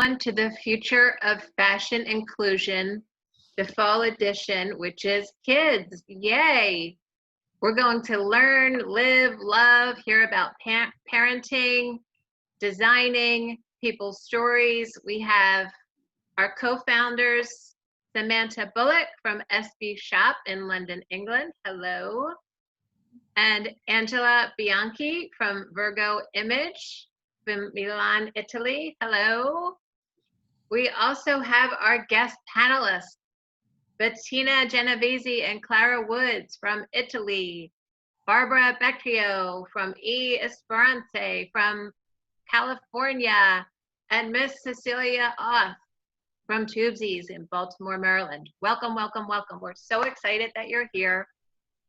To the Future of Fashion Inclusion, the fall edition, which is kids. Yay! We're going to learn, live, love, hear about parenting, designing, people's stories. We have our co-founders, Samantha Bullock from SB Shop in London, England. Hello. And Angela Bianchi from VirgoImage from Milan, Italy. Hello. We also have our guest panelists, Betina Genovese and Clara Woods from Italy, Barbara Becchio from E Esperance from California, and Miss Cecilia Auth from Tubesies in Baltimore, Maryland. Welcome, welcome, welcome. We're so excited that you're here.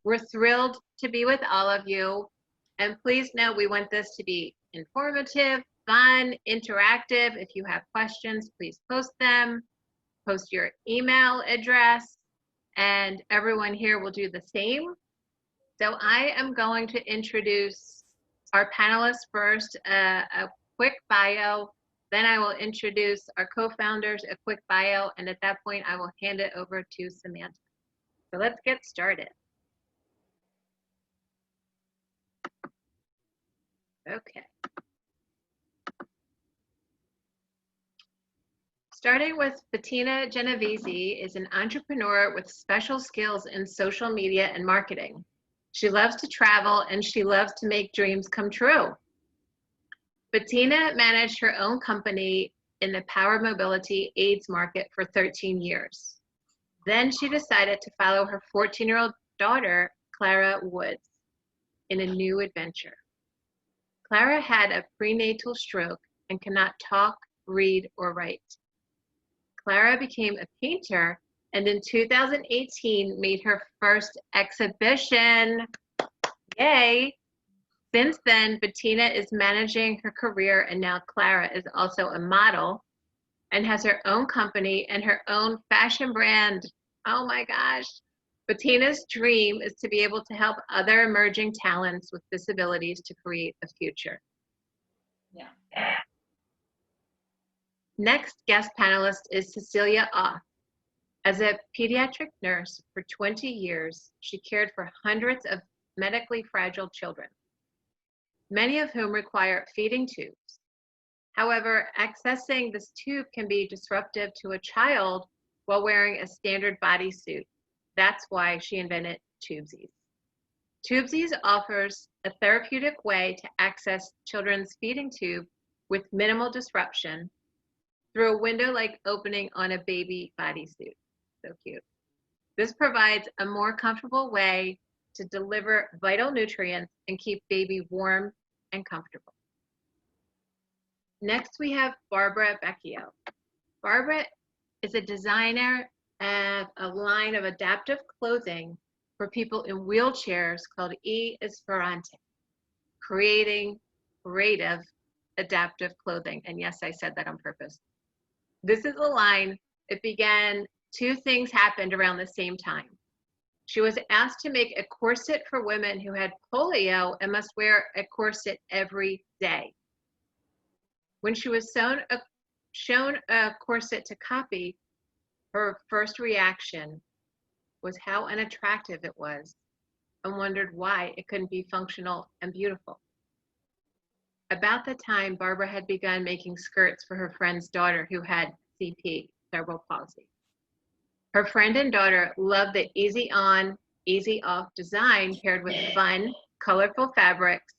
We're thrilled to be with all of you. And please know we want this to be informative, fun, interactive. If you have questions, please post them. Post your email address, and everyone here will do the same. So I am going to introduce our panelists first, a quick bio. Then I will introduce our co-founders, a quick bio, and at that point I will hand it over to Samantha. So let's get started. Okay. Starting with Betina Genovese is an entrepreneur with special skills in social media and marketing. She loves to travel and she loves to make dreams come true. Betina managed her own company in the power mobility aids market for 13 years. Then she decided to follow her 14-year-old daughter, Clara Woods, in a new adventure. Clara had a prenatal stroke and cannot talk, read, or write. Clara became a painter and in 2018 made her first exhibition. Yay! Since then, Betina is managing her career, and now Clara is also a model and has her own company and her own fashion brand. Oh my gosh. Betina's dream is to be able to help other emerging talents with disabilities to create a future. Yeah. Next guest panelist is Cecilia Oth. As a pediatric nurse for 20 years, she cared for hundreds of medically fragile children, many of whom require feeding tubes. However, accessing this tube can be disruptive to a child while wearing a standard bodysuit. That's why she invented Tubesies. Tubesies offers a therapeutic way to access children's feeding tube with minimal disruption through a window-like opening on a baby bodysuit. So cute. This provides a more comfortable way to deliver vital nutrients and keep baby warm and comfortable. Next, we have Barbara Becchio. Barbara is a designer of a line of adaptive clothing for people in wheelchairs called E Esperante, creating creative adaptive clothing. And yes, I said that on purpose. This is a line. It began, two things happened around the same time. She was asked to make a corset for women who had polio and must wear a corset every day. When she was shown a corset to copy, her first reaction was how unattractive it was and wondered why it couldn't be functional and beautiful. About the time, Barbara had begun making skirts for her friend's daughter who had CP, cerebral palsy. Her friend and daughter loved the easy on, easy off design paired with fun, colorful fabrics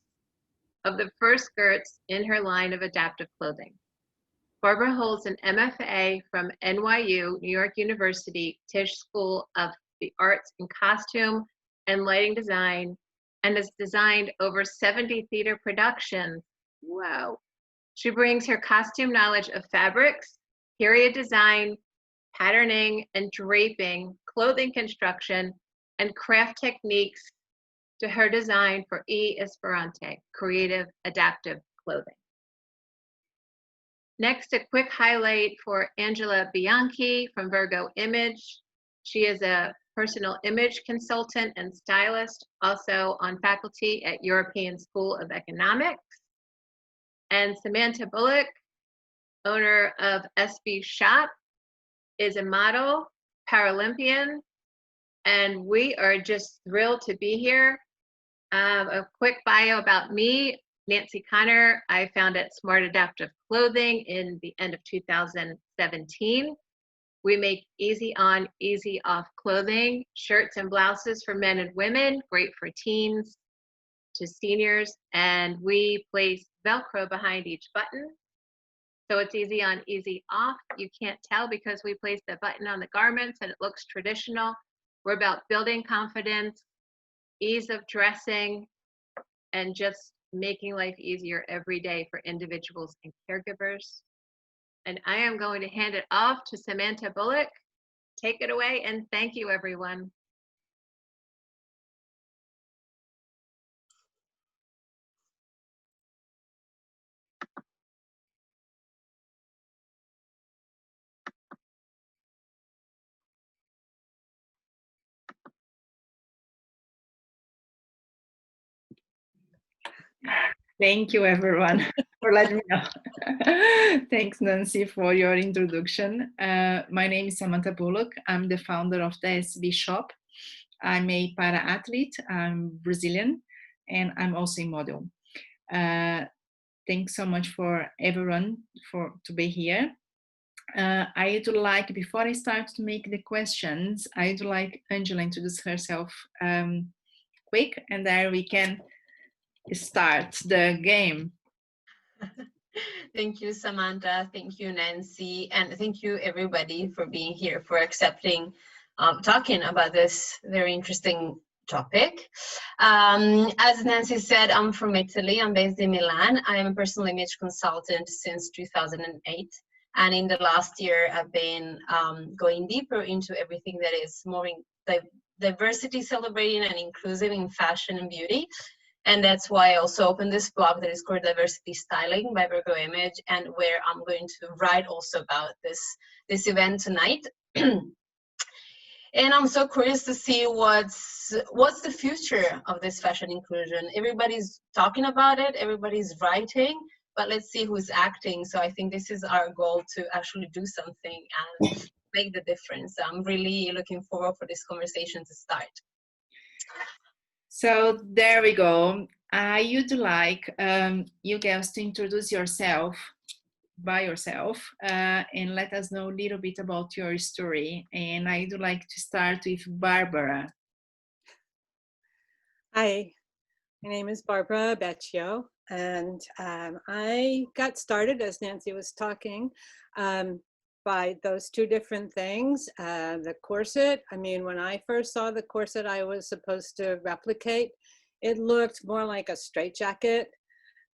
of the first skirts in her line of adaptive clothing. Barbara holds an MFA from NYU, New York University, Tisch School of the Arts in Costume and Lighting Design, and has designed over 70 theater productions. Wow. She brings her costume knowledge of fabrics, period design, patterning and draping, clothing construction, and craft techniques to her design for E Esperante, creative adaptive clothing. Next, a quick highlight for Angela Bianchi from VirgoImage. She is a personal image consultant and stylist, also on faculty at European School of Economics. And Samantha Bullock owner of SB Shop, is a model, Paralympian, and we are just thrilled to be here. A quick bio about me, Nancy Connor. I founded Smart Adaptive Clothing in the end of 2017. We make easy on, easy off clothing, shirts and blouses for men and women, great for teens to seniors, and we place Velcro behind each button. So it's easy on, easy off. You can't tell because we place the button on the garments and it looks traditional. We're about building confidence, ease of dressing, and just making life easier every day for individuals and caregivers. And I am going to hand it off to Samantha Bullock. Take it away, and thank you, everyone. Thank you, everyone, for letting me know. Thanks, Nancy, for your introduction. My name is Samantha Bullock. I'm the founder of the SB Shop. I'm a para-athlete, I'm Brazilian, and I'm also a model. Thanks so much for everyone to be here. I'd like, before I start to make the questions, I'd like Angela to introduce herself quick, and then we can start the game. Thank you, Samantha. Thank you, Nancy. And thank you, everybody, for being here, for accepting talking about this very interesting topic. As Nancy said, I'm from Italy. I'm based in Milan. I am a personal image consultant since 2008. And in the last year, I've been going deeper into everything that is more diversity celebrating and inclusive in fashion and beauty. And that's why I also opened this blog that is called Diversity Styling by VirgoImage, and where I'm going to write also about this event tonight. And I'm so curious to see what's the future of this fashion inclusion. Everybody's talking about it, everybody's writing, but let's see who's acting. So I think this is our goal, to actually do something and make the difference. I'm really looking forward for this conversation to start. So there we go. You'd like you guys to introduce yourself by yourself and let us know a little bit about your story. And I'd like to start with Barbara. Hi, my name is Barbara Becchio, and I got started, as Nancy was talking, by those two different things. The corset, I mean, when I first saw the corset I was supposed to replicate, it looked more like a straitjacket.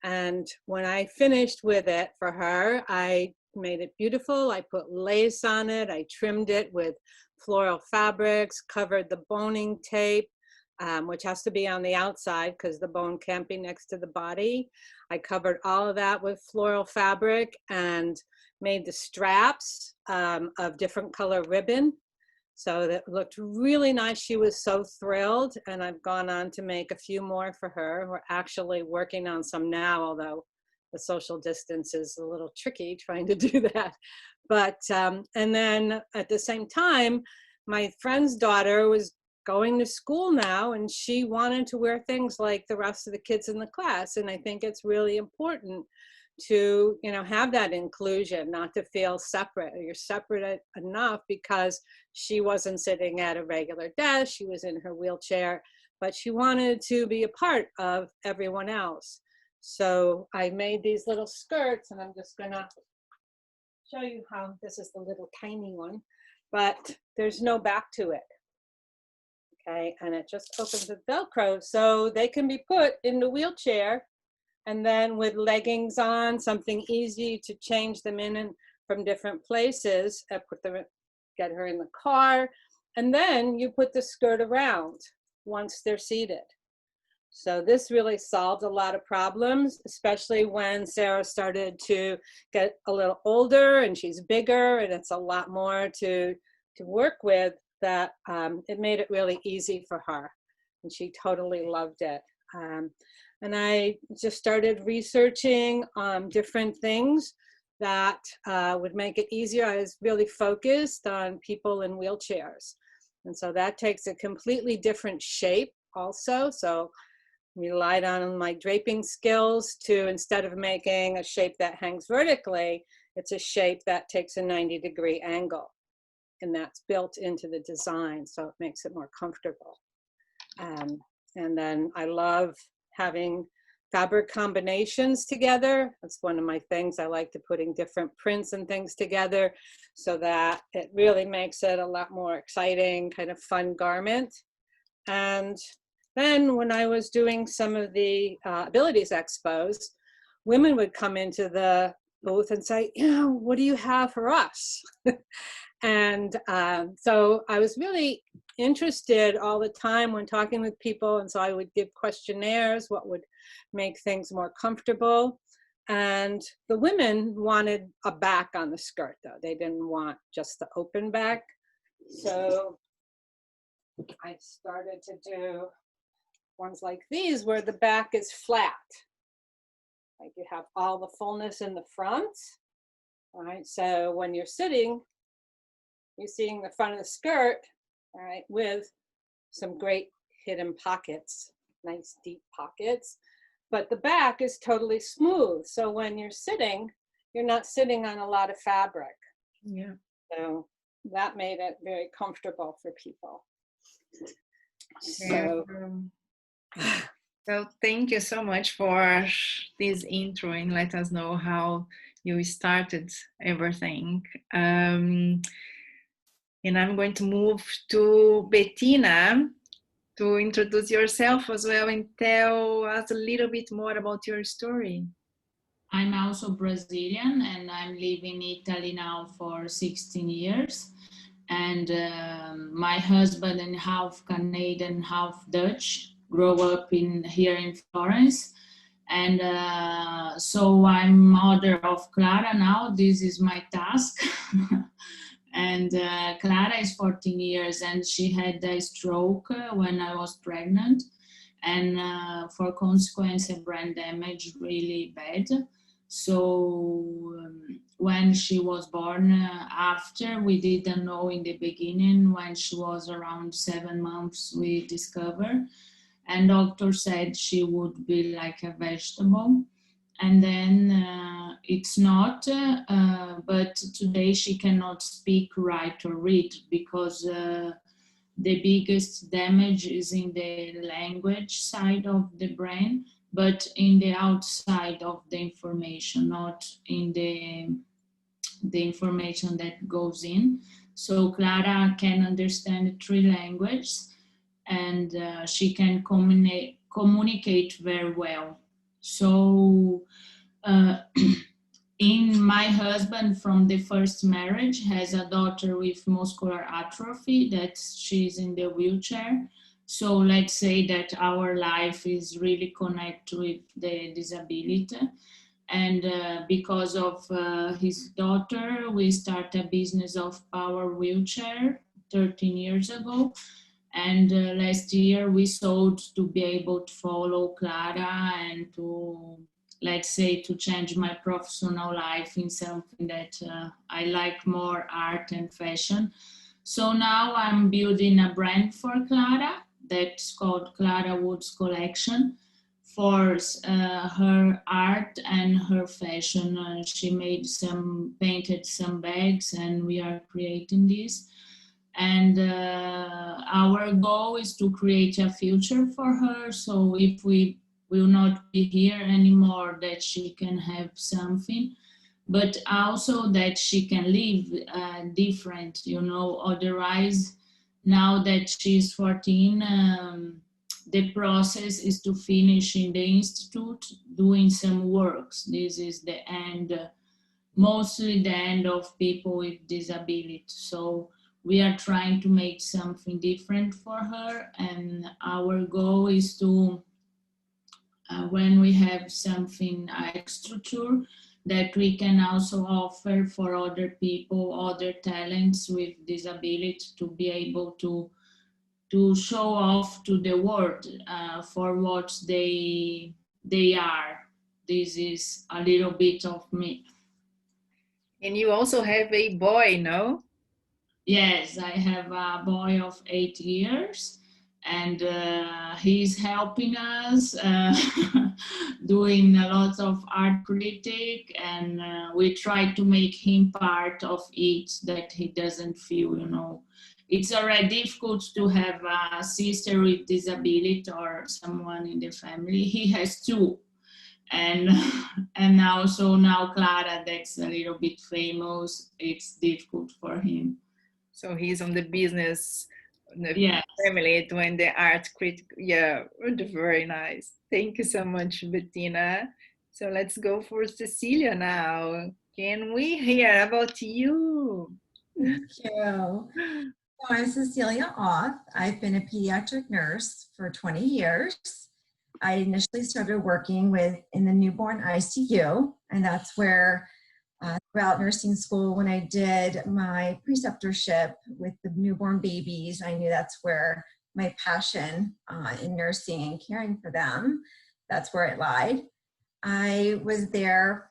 And when I finished with it for her, I made it beautiful. I put lace on it. I trimmed it with floral fabrics, covered the boning tape, which has to be on the outside because the bone can't be next to the body. I covered all of that with floral fabric and made the straps of different color ribbon. So that looked really nice. She was so thrilled, and I've gone on to make a few more for her. We're actually working on some now, although the social distance is a little tricky trying to do that. But, and then at the same time, my friend's daughter was going to school now, and she wanted to wear things like the rest of the kids in the class. And I think it's really important to, you know, have that inclusion, not to feel separate. You're separate enough, because she wasn't sitting at a regular desk, she was in her wheelchair, but she wanted to be a part of everyone else. So I made these little skirts, and I'm just gonna show you how. This is the little tiny one, but there's no back to it. Okay, and it just opens with Velcro, so they can be put in the wheelchair, and then with leggings on, something easy to change them in and from different places. Get her in the car, and then you put the skirt around once they're seated. So this really solved a lot of problems, especially when Sarah started to get a little older and she's bigger and it's a lot more to work with, that it made it really easy for her, and she totally loved it. And I just started researching different things that would make it easier. I was really focused on people in wheelchairs. And so that takes a completely different shape also. So relied on my draping skills to, instead of making a shape that hangs vertically, it's a shape that takes a 90-degree angle. And that's built into the design, so it makes it more comfortable. And then I love having fabric combinations together. That's one of my things. I like to putting different prints and things together so that it really makes it a lot more exciting, kind of fun garment. And then when I was doing some of the abilities expos, women would come into the booth and say, you know, what do you have for us? And so I was really interested all the time when talking with people. And so I would give questionnaires, what would make things more comfortable. And the women wanted a back on the skirt though. They didn't want just the open back. So I started to do ones like these where the back is flat. Like you have all the fullness in the front. All right, so when you're sitting, you're seeing the front of the skirt, all right, with some great hidden pockets, nice deep pockets, but the back is totally smooth. So when you're sitting, you're not sitting on a lot of fabric. Yeah. So that made it very comfortable for people. So, so thank you so much for this intro and let us know how you started everything. And I'm going to move to Betina to introduce yourself as well and tell us a little bit more about your story. I'm also Brazilian and I'm living in Italy now for 16 years. And my husband and half Canadian, half Dutch, grew up here in Florence. And so I'm mother of Clara now. This is my task. And Clara is 14 years and she had a stroke when I was pregnant. And for consequence of brain damage, really bad. So when she was born, after, we didn't know in the beginning. When she was around 7 months, we discovered. And doctor said she would be like a vegetable. And then it's not, but today she cannot speak, write or read because the biggest damage is in the language side of the brain, but in the outside of the information, not in the information that goes in. So Clara can understand 3 languages and she can communicate very well. So in my husband from the first marriage has a daughter with muscular atrophy that she's in the wheelchair. So let's say that our life is really connected with the disability. And because of his daughter, we started a business of power wheelchair 13 years ago. And last year we sold to be able to follow Clara and to, let's say, to change my professional life in something that I like more, art and fashion. So now I'm building a brand for Clara that's called Clara Woods Collection for her art and her fashion. She painted some bags and we are creating this. And our goal is to create a future for her. So if we will not be here anymore, that she can have something, but also that she can live different, you know. Otherwise, now that she's 14, the process is to finish in the institute doing some works. This is the end, mostly the end of people with disability. So we are trying to make something different for her, and our goal is to, when we have something extra tour, that we can also offer for other people, other talents with disability to be able to show off to the world for what they are. This is a little bit of me. And you also have a boy, no? Yes, I have a boy of 8 years, and he's helping us, doing a lot of art critic, and we try to make him part of it, that he doesn't feel, you know. It's already difficult to have a sister with disability or someone in the family. He has two. And and also now Clara, that's a little bit famous, it's difficult for him. So he's on the business, the Yes. family doing the art critic. Yeah, very nice. Thank you so much, Bettina. So let's go for Cecilia now. Can we hear about you? Thank you. So I'm Cecilia Auth. I've been a pediatric nurse for 20 years. I initially started working in the newborn ICU, and that's where throughout nursing school, when I did my preceptorship with the newborn babies, I knew that's where my passion in nursing and caring for them, that's where it lied. I was there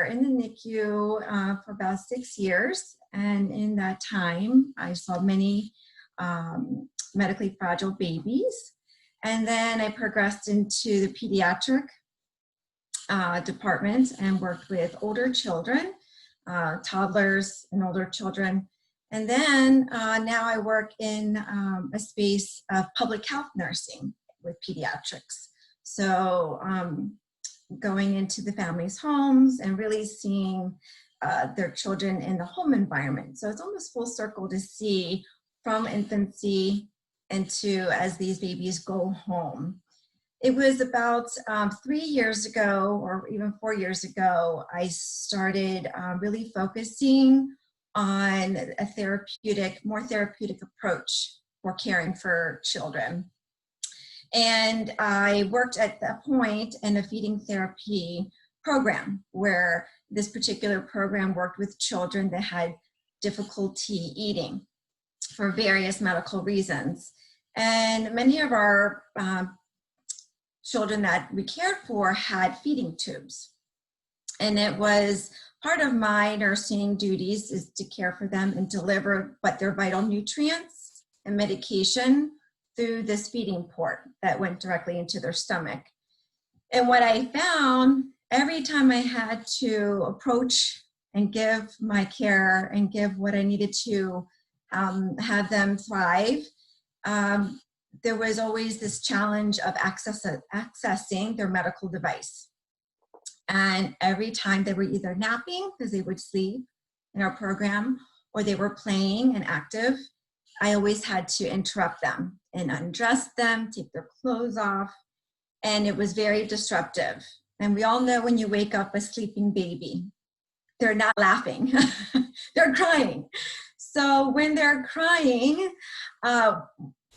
in the NICU for about 6 years, and in that time, I saw many medically fragile babies. And then I progressed into the pediatric department and worked with older children, toddlers and older children. And then now I work in a space of public health nursing with pediatrics. So going into the families' homes and really seeing their children in the home environment. So it's almost full circle to see from infancy into as these babies go home. It was about 3 years ago, or even 4 years ago, I started really focusing on a more therapeutic approach for caring for children. And I worked at that point in a feeding therapy program where this particular program worked with children that had difficulty eating for various medical reasons. And many of our children that we cared for had feeding tubes. And it was part of my nursing duties is to care for them and deliver their vital nutrients and medication through this feeding port that went directly into their stomach. And what I found, every time I had to approach and give my care and give what I needed to have them thrive, there was always this challenge of accessing their medical device. And every time they were either napping because they would sleep in our program, or they were playing and active, I always had to interrupt them and undress them, take their clothes off, and it was very disruptive. And we all know when you wake up a sleeping baby, they're not laughing, they're crying. So when they're crying,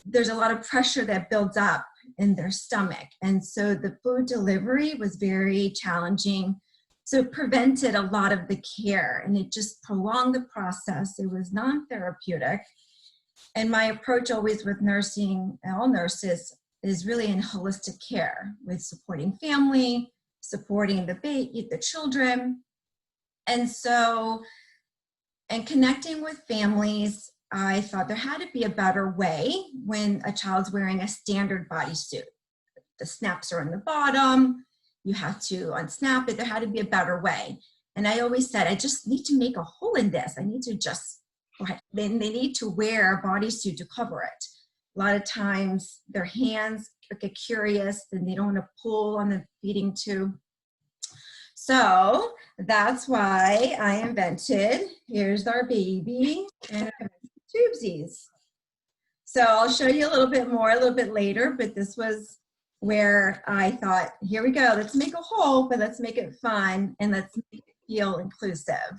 there's a lot of pressure that builds up in their stomach. And so the food delivery was very challenging. So it prevented a lot of the care, and it just prolonged the process. It was non-therapeutic. And my approach always with nursing, all nurses, is really in holistic care with supporting family, supporting the children. And so, and connecting with families, I thought there had to be a better way when a child's wearing a standard bodysuit. The snaps are on the bottom, you have to unsnap it, there had to be a better way. And I always said, I just need to make a hole in this. I need to just, they need to wear a bodysuit to cover it. A lot of times their hands get curious and they don't want to pull on the feeding tube. So that's why I invented, here's our baby, and tubesies. So I'll show you a little bit more a little bit later, but this was where I thought, here we go, let's make a hole, but let's make it fun and let's make it feel inclusive.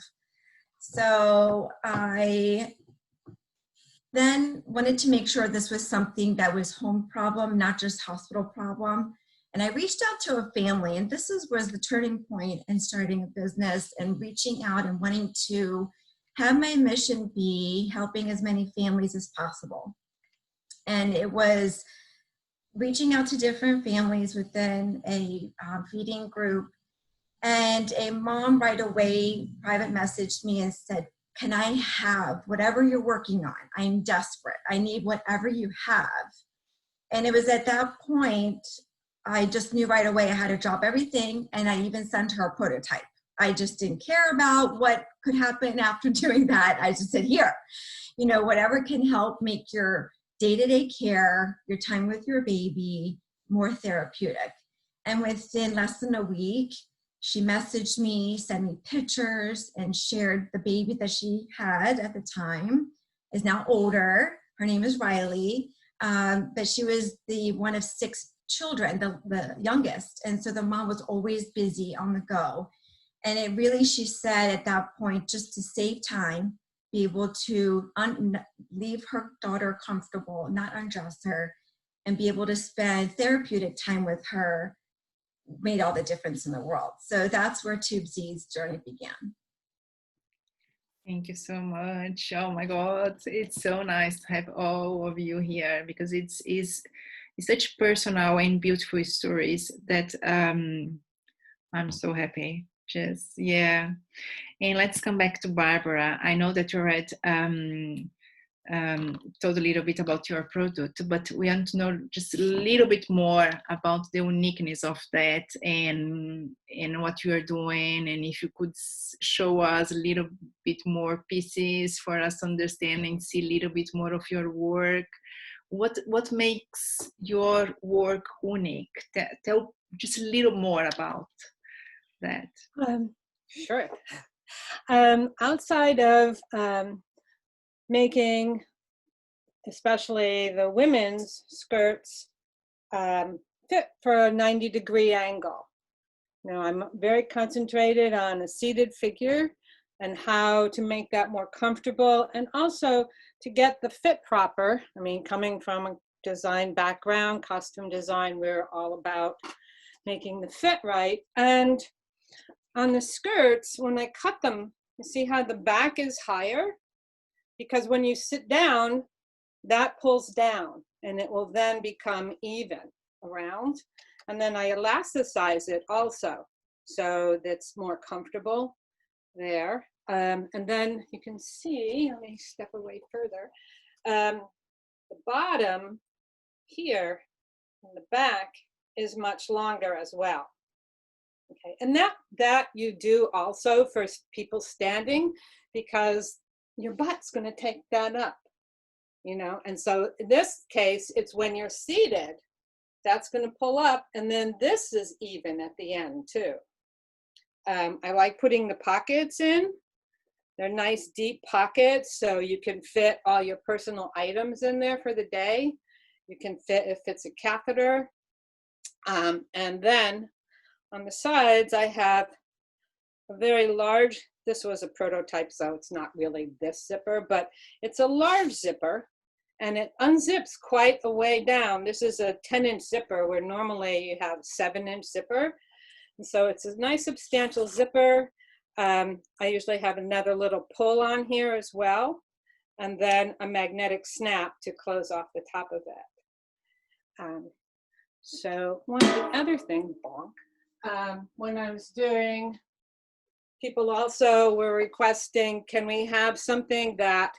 So I then wanted to make sure this was something that was home problem, not just hospital problem. And I reached out to a family, and this was the turning point in starting a business and reaching out and wanting to have my mission be helping as many families as possible. And it was reaching out to different families within a feeding group And a mom right away private messaged me and said, can I have whatever you're working on? I'm desperate. I need whatever you have. And it was at that point, I just knew right away I had to drop everything. And I even sent her a prototype. I just didn't care about what could happen after doing that. I just said, here, you know, whatever can help make your day-to-day care, your time with your baby more therapeutic. And within less than a week, she messaged me, sent me pictures, and shared the baby that she had at the time, is now older. Her name is Riley, but she was the one of 6 children, the youngest. And so the mom was always busy on the go. And it really, she said at that point, just to save time, be able to leave her daughter comfortable, not undress her, and be able to spend therapeutic time with her made all the difference in the world. So that's where TubeZ's journey began. Thank you so much. Oh my God, it's so nice to have all of you here, because it's such personal and beautiful stories that I'm so happy. Just, yeah. And let's come back to Barbara. I know that you read told a little bit about your product, but we want to know just a little bit more about the uniqueness of that and what you are doing, and if you could show us a little bit more pieces for us to understand and see a little bit more of your work. What makes your work unique? Tell just a little more about that. Sure. Outside of making, especially the women's skirts, fit for a 90-degree angle. Now, I'm very concentrated on a seated figure and how to make that more comfortable, and also to get the fit proper. I mean, coming from a design background, costume design, we're all about making the fit right. And on the skirts, when I cut them, you see how the back is higher? Because when you sit down, that pulls down and it will then become even around. And then I elasticize it also, so that's more comfortable there. And then you can see, let me step away further, the bottom here in the back is much longer as well. Okay, and that you do also for people standing, because your butt's going to take that up, you know. And so in this case, it's when you're seated, that's going to pull up, and then this is even at the end too. I like putting the pockets in. They're nice deep pockets, so you can fit all your personal items in there for the day. You can fit, if it's a catheter. And then on the sides, I have a very large, this was a prototype, so it's not really this zipper, but it's a large zipper, and it unzips quite a way down. This is a 10-inch zipper, where normally you have a 7-inch zipper. And so it's a nice substantial zipper. I usually have another little pull on here as well, and then a magnetic snap to close off the top of it. So one of the other things, when I was doing, people also were requesting, can we have something that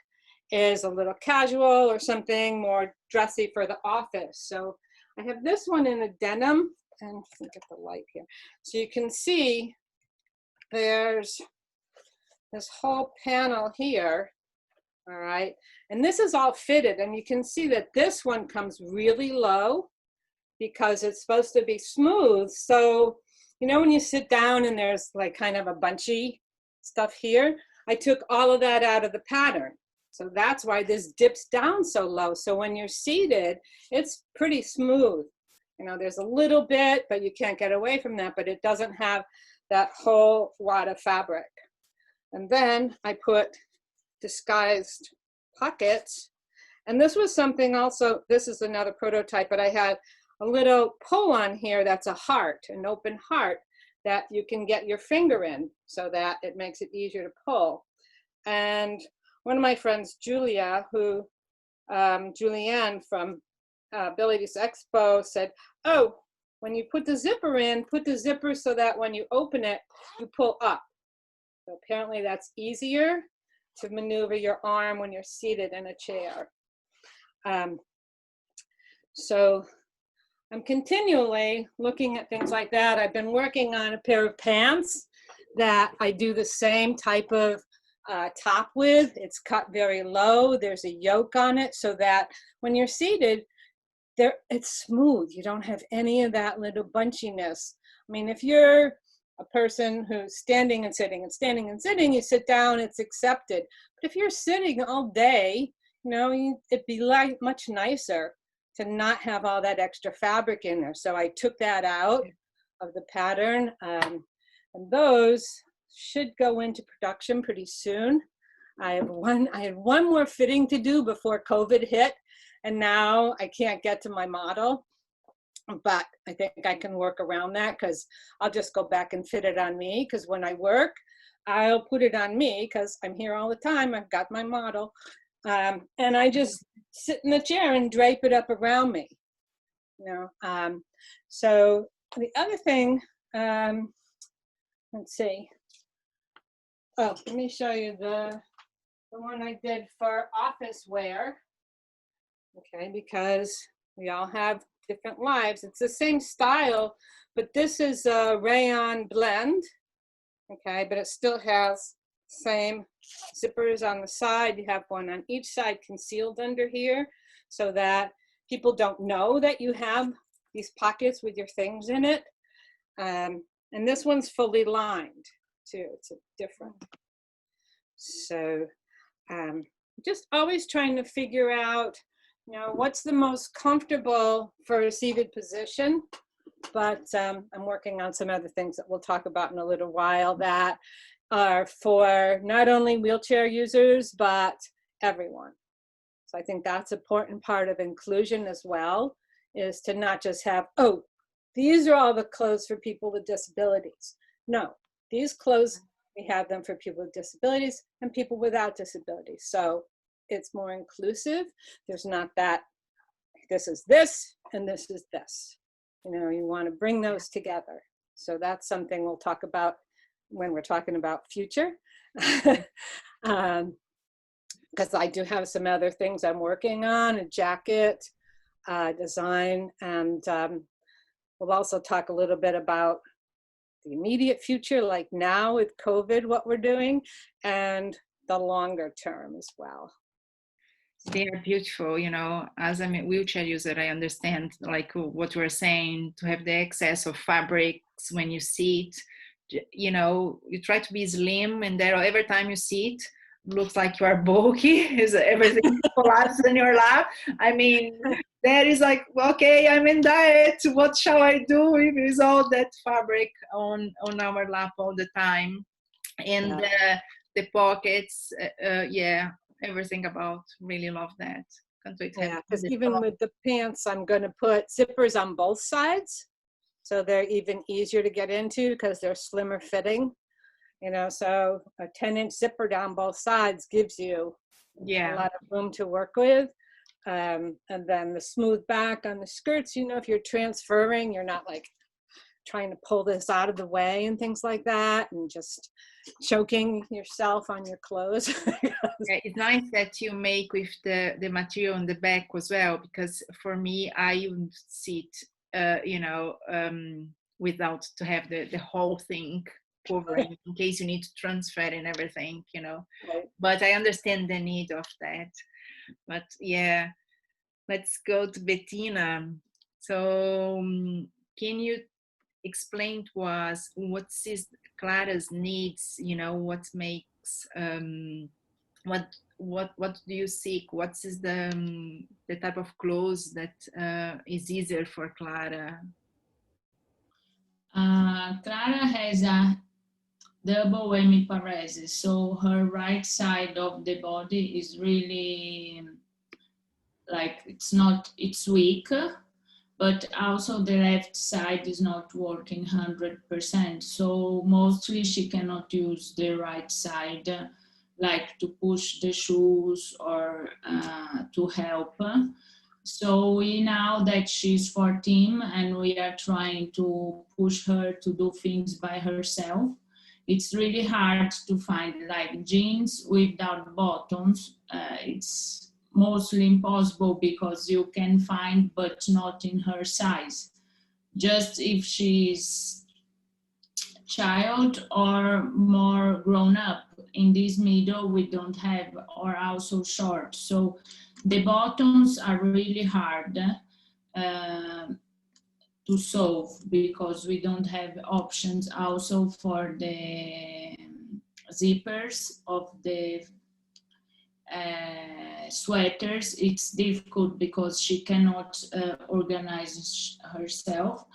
is a little casual or something more dressy for the office? So I have this one in a denim, and look at the light here. So you can see there's this whole panel here, all right? And this is all fitted, and you can see that this one comes really low because it's supposed to be smooth. So, you know, when you sit down and there's like kind of a bunchy stuff here, I took all of that out of the pattern. So that's why this dips down so low. So when you're seated, it's pretty smooth. You know, there's a little bit, but you can't get away from that, but it doesn't have that whole wad of fabric. And then I put disguised pockets. And this was something also, this is another prototype, but I had a little pull on here that's a heart, an open heart that you can get your finger in so that it makes it easier to pull. And one of my friends, Julianne from Abilities Expo, said, oh, when you put the zipper in, put the zipper so that when you open it, you pull up. So apparently that's easier to maneuver your arm when you're seated in a chair. So I'm continually looking at things like that. I've been working on a pair of pants that I do the same type of top with. It's cut very low. There's a yoke on it so that when you're seated, it's smooth. You don't have any of that little bunchiness. I mean, if you're a person who's standing and sitting and standing and sitting, you sit down, it's accepted. But if you're sitting all day, you know, it'd be like much nicer to not have all that extra fabric in there. So I took that out of the pattern, and those should go into production pretty soon. I had one more fitting to do before COVID hit, and now I can't get to my model, but I think I can work around that because I'll just go back and fit it on me, because when I work, I'll put it on me because I'm here all the time. I've got my model, and I just sit in the chair and drape it up around me. You know, so the other thing, let's see. Oh, let me show you the one I did for office wear. Okay, because we all have different lives. It's the same style, but this is a rayon blend. Okay, but it still has same zippers on the side. You have one on each side concealed under here so that people don't know that you have these pockets with your things in it. And this one's fully lined too. It's a different. So just always trying to figure out, you know, what's the most comfortable for a seated position. But I'm working on some other things that we'll talk about in a little while that are for not only wheelchair users, but everyone. So I think that's an important part of inclusion as well, is to not just have, oh, these are all the clothes for people with disabilities. No, these clothes, we have them for people with disabilities and people without disabilities. So it's more inclusive. There's not that this is this and this is this. You know, you want to bring those together. So that's something we'll talk about when we're talking about future. Because I do have some other things I'm working on, a jacket design, and we'll also talk a little bit about the immediate future, like now with COVID, what we're doing, and the longer term as well. They are beautiful, you know. As I'm a wheelchair user, I understand like what we're saying, to have the excess of fabrics when you sit, you know, you try to be slim, and there every time you sit, looks like you are bulky, is everything collapses in your lap. I mean, there is like, okay, I'm in diet, what shall I do if there's all that fabric on our lap all the time? And the pockets, yeah, everything about, really love that. Can't wait to have because even with the pants, I'm going to put zippers on both sides, so they're even easier to get into because they're slimmer fitting. You know, so a 10-inch zipper down both sides gives you a lot of room to work with. And then the smooth back on the skirts, you know, if you're transferring, you're not like trying to pull this out of the way and things like that, and just choking yourself on your clothes. Yeah, it's nice that you make with the material on the back as well, because for me, I wouldn't sit, you know, without to have the whole thing covering in case you need to transfer and everything, you know. Right. But I understand the need of that. But yeah, let's go to Betina. So can you explain to us what is Clara's needs, you know, what makes what do you seek, what is the type of clothes that is easier for Clara? Clara has a double hemiparesis, so her right side of the body is really like it's weak, but also the left side is not working 100%. So mostly she cannot use the right side, like to push the shoes or to help. So we know that she's 14 and we are trying to push her to do things by herself. It's really hard to find like jeans without buttons. It's mostly impossible because you can find, but not in her size. Just if she's child or more grown up. In this middle, we don't have, or also short. So the buttons are really hard to solve because we don't have options also for the zippers of the sweaters. It's difficult because she cannot organize herself.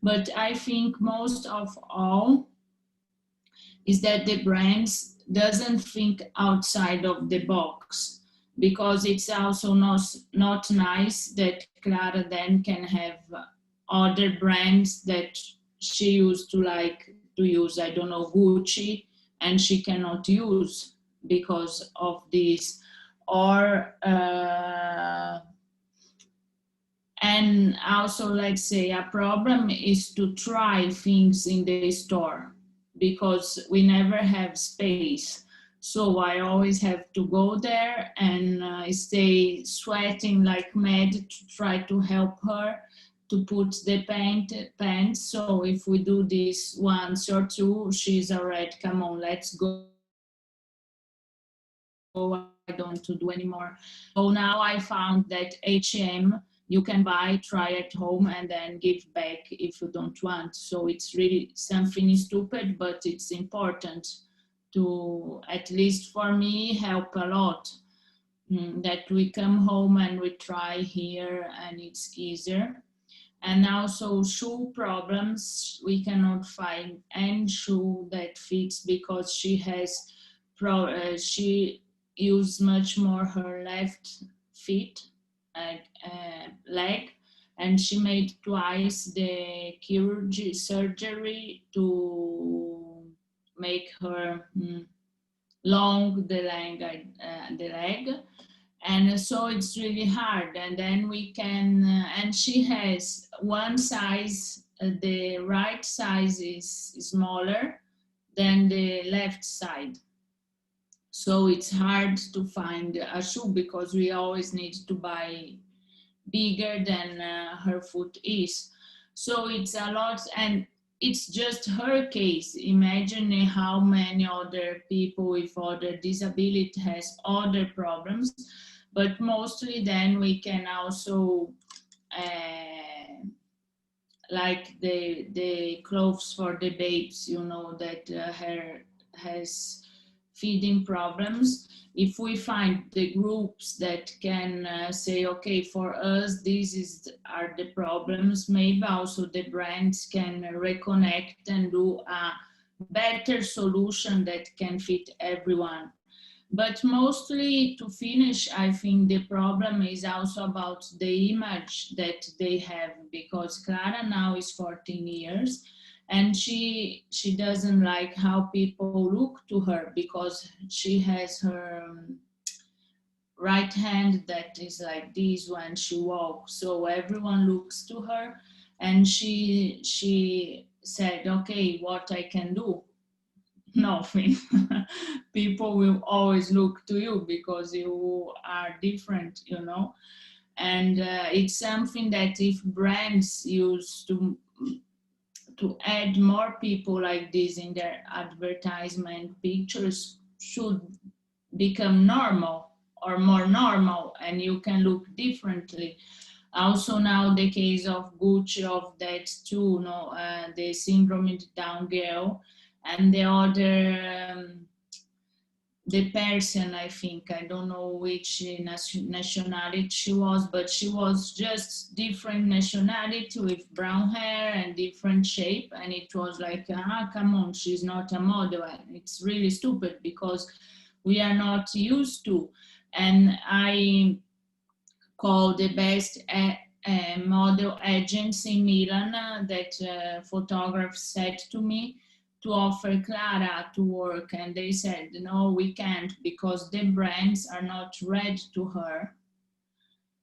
But I think most of all is that the brands doesn't think outside of the box, because it's also not nice that Clara then can have other brands that she used to like to use, I don't know, Gucci, and she cannot use because of this. Or and also, let's say, a problem is to try things in the store because we never have space. So I always have to go there and stay sweating like mad to try to help her to put the pants. So if we do this once or two, she's already, come on, let's go. I don't do anymore. So now I found that H&M you can buy, try at home, and then give back if you don't want. So it's really something stupid, but it's important to, at least for me, help a lot. That we come home and we try here and it's easier. And also shoe problems, we cannot find any shoe that fits because she has, she use much more her left feet, leg, and she made twice the surgery to make her long the leg. And so it's really hard. And then we can, and she has one size, the right size is smaller than the left side. So it's hard to find a shoe because we always need to buy bigger than her foot is. So it's a lot, and it's just her case. Imagine how many other people with other disabilities has other problems, but mostly then we can also like the clothes for the babes, you know, that has feeding problems. If we find the groups that can say, okay, for us, these are the problems, maybe also the brands can reconnect and do a better solution that can fit everyone. But mostly, to finish, I think the problem is also about the image that they have, because Clara now is 14 years and she doesn't like how people look to her because she has her right hand that is like this when she walks. So everyone looks to her, and she said, okay, what I can do? Nothing. People will always look to you because you are different, you know. And it's something that if brands use to add more people like this in their advertisement pictures, should become normal or more normal, and you can look differently. Also now the case of Gucci, of that too, no, the syndrome Down girl, and the other, the person, I think, I don't know which nationality she was, but she was just different nationality with brown hair and different shape, and it was like, come on, she's not a model. And it's really stupid because we are not used to. And I called the best model agency in Milan that photographers said to me to offer Clara to work, and they said, no, we can't, because the brands are not read to her.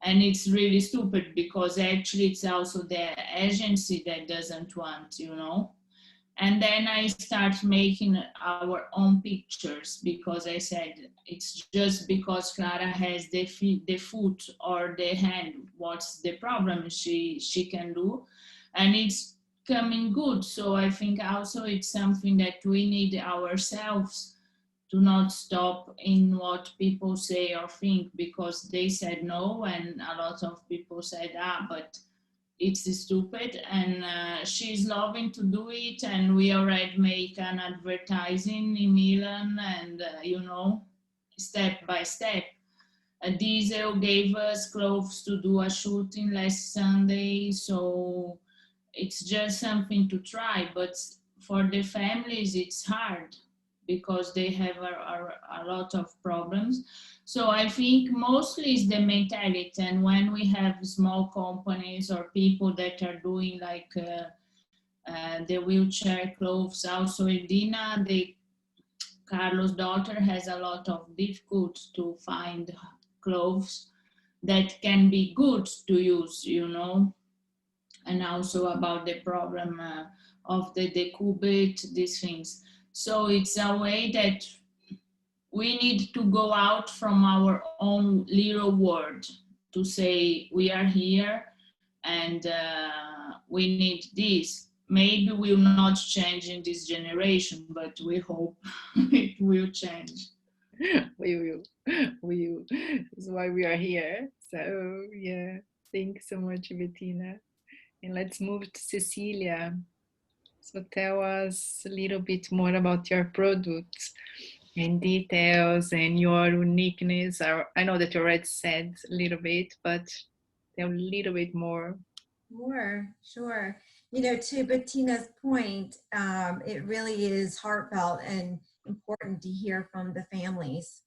And it's really stupid because actually it's also the agency that doesn't want, you know. And then I start making our own pictures because I said it's just because Clara has the foot or the hand, what's the problem she can do, and it's coming good. So I think also it's something that we need ourselves to not stop in what people say or think, because they said no and a lot of people said but it's stupid, and she's loving to do it, and we already make an advertising in Milan, and you know, step by step. Diesel gave us clothes to do a shooting last Sunday, so it's just something to try. But for the families it's hard because they have a lot of problems. So I think mostly it's the mentality, and when we have small companies or people that are doing like the wheelchair clothes, also Edina, Carlos' daughter, has a lot of difficulty to find clothes that can be good to use, you know, and also about the problem of the decubit, these things. So it's a way that we need to go out from our own little world to say we are here and we need this. Maybe we'll not change in this generation, but we hope it will change. We will. That's why we are here. So yeah, thanks so much, Betina. And let's move to Cecilia. So tell us a little bit more about your products and details and your uniqueness. I know that you already said a little bit, but tell a little bit more. Sure. You know, to Bettina's point, it really is heartfelt and important to hear from the families,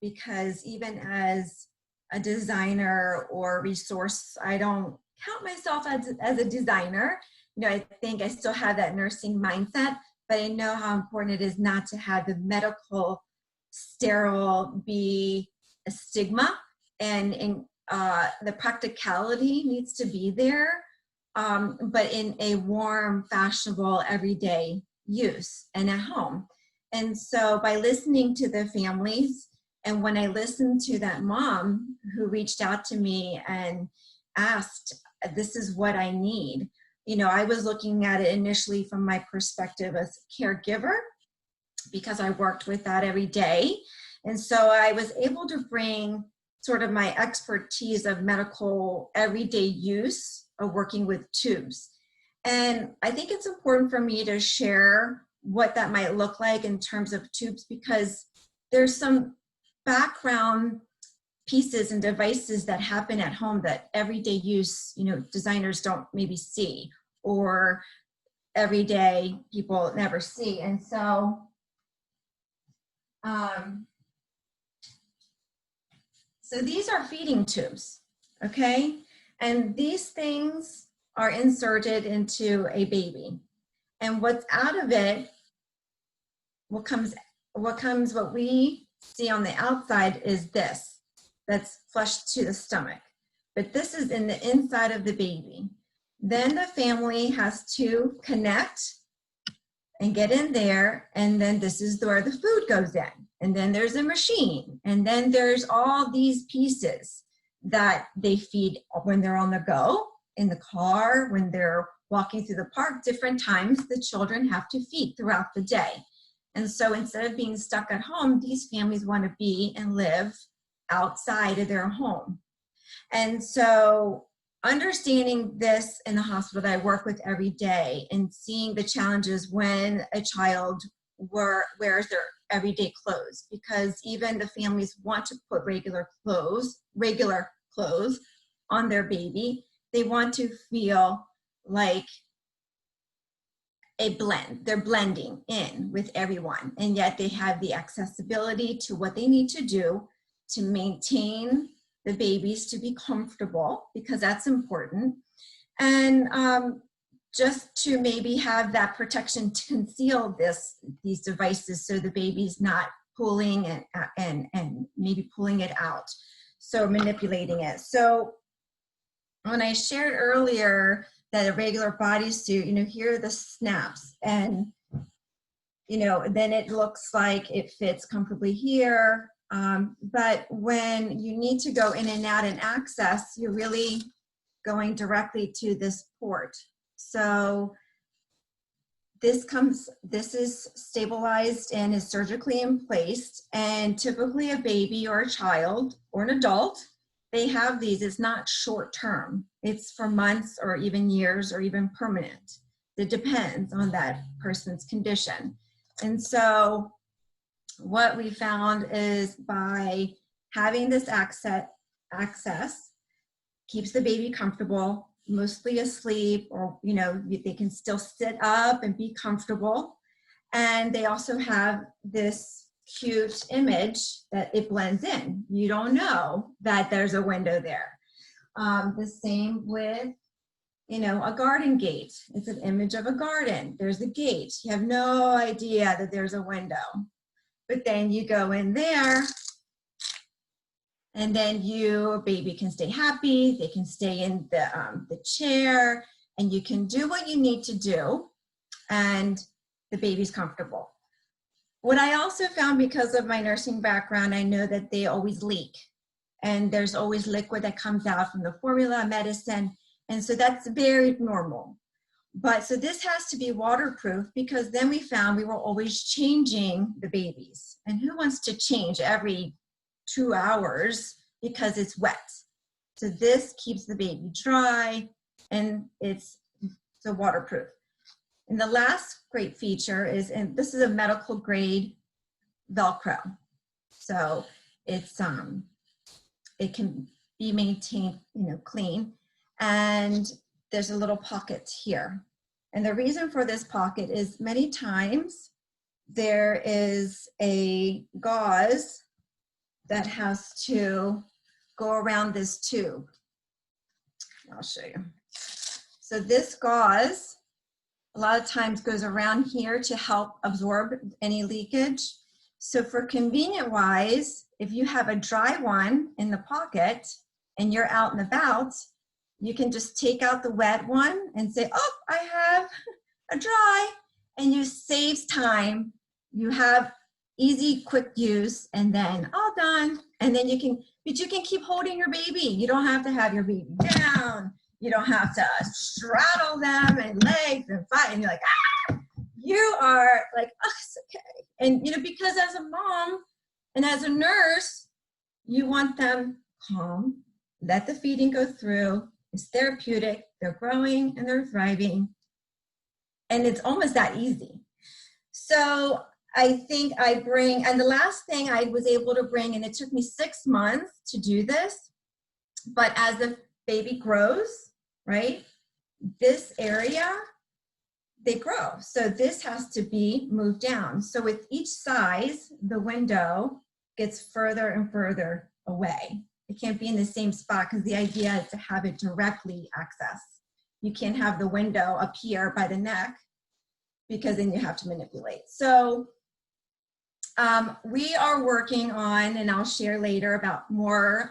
because even as a designer or resource, I don't count myself as a designer. You know, I think I still have that nursing mindset, but I know how important it is not to have the medical sterile be a stigma, and the practicality needs to be there, but in a warm, fashionable, everyday use and at home. And so by listening to the families, and when I listened to that mom who reached out to me and asked, this is what I need, you know, I was looking at it initially from my perspective as a caregiver, because I worked with that every day. And so I was able to bring sort of my expertise of medical everyday use of working with tubes. And I think it's important for me to share what that might look like in terms of tubes, because there's some background pieces and devices that happen at home that everyday use, you know, designers don't maybe see, or everyday people never see. And so so these are feeding tubes, okay? And these things are inserted into a baby. And what's out of it, what we see on the outside is this, that's flushed to the stomach. But this is in the inside of the baby. Then the family has to connect and get in there, and then this is where the food goes in. And then there's a machine, and then there's all these pieces that they feed when they're on the go, in the car, when they're walking through the park. Different times the children have to feed throughout the day. And so instead of being stuck at home, these families want to be and live outside of their home. And so understanding this in the hospital that I work with every day, and seeing the challenges when a child wears their everyday clothes, because even the families want to put regular clothes on their baby. They want to feel like a blend. They're blending in with everyone, and yet they have the accessibility to what they need to do to maintain the babies to be comfortable, because that's important. And just to maybe have that protection to conceal these devices so the baby's not pulling and maybe pulling it out. So manipulating it. So when I shared earlier that a regular bodysuit, you know, here are the snaps, and, you know, then it looks like it fits comfortably here. But when you need to go in and out and access, you're really going directly to this port. So this is stabilized and is surgically placed, and typically a baby or a child or an adult, they have these. It's not short term. It's for months or even years or even permanent. It depends on that person's condition. And so what we found is by having this access keeps the baby comfortable, mostly asleep, or, you know, they can still sit up and be comfortable. And they also have this cute image that it blends in. You don't know that there's a window there. The same with, you know, a garden gate. It's an image of a garden. There's a gate. You have no idea that there's a window. But then you go in there, and then your baby can stay happy. They can stay in the chair, and you can do what you need to do, and the baby's comfortable. What I also found, because of my nursing background, I know that they always leak, and there's always liquid that comes out from the formula medicine, and so that's very normal. But so this has to be waterproof, because then we found we were always changing the babies, and who wants to change every 2 hours because it's wet? So this keeps the baby dry, and it's so waterproof. And the last great feature is, and this is a medical grade Velcro. So it's it can be maintained, you know, clean. And there's a little pocket here. And the reason for this pocket is many times there is a gauze that has to go around this tube. I'll show you. So this gauze a lot of times goes around here to help absorb any leakage. So for convenient wise, if you have a dry one in the pocket and you're out and about, you can just take out the wet one and say, oh, I have a dry, and you saves time. You have easy, quick use, and then all done. And then you can, but you can keep holding your baby. You don't have to have your baby down. You don't have to straddle them and legs and fight. And you're like, ah! You are like, oh, it's okay. And, you know, because as a mom and as a nurse, you want them calm, let the feeding go through. It's therapeutic. They're growing and they're thriving. And it's almost that easy. So I think I bring, and the last thing I was able to bring, and it took me 6 months to do this, but as the baby grows, right, this area, they grow. So this has to be moved down. So with each size, the window gets further and further away. It can't be in the same spot, because the idea is to have it directly access. You can't have the window up here by the neck, because then you have to manipulate. So we are working on, and I'll share later about more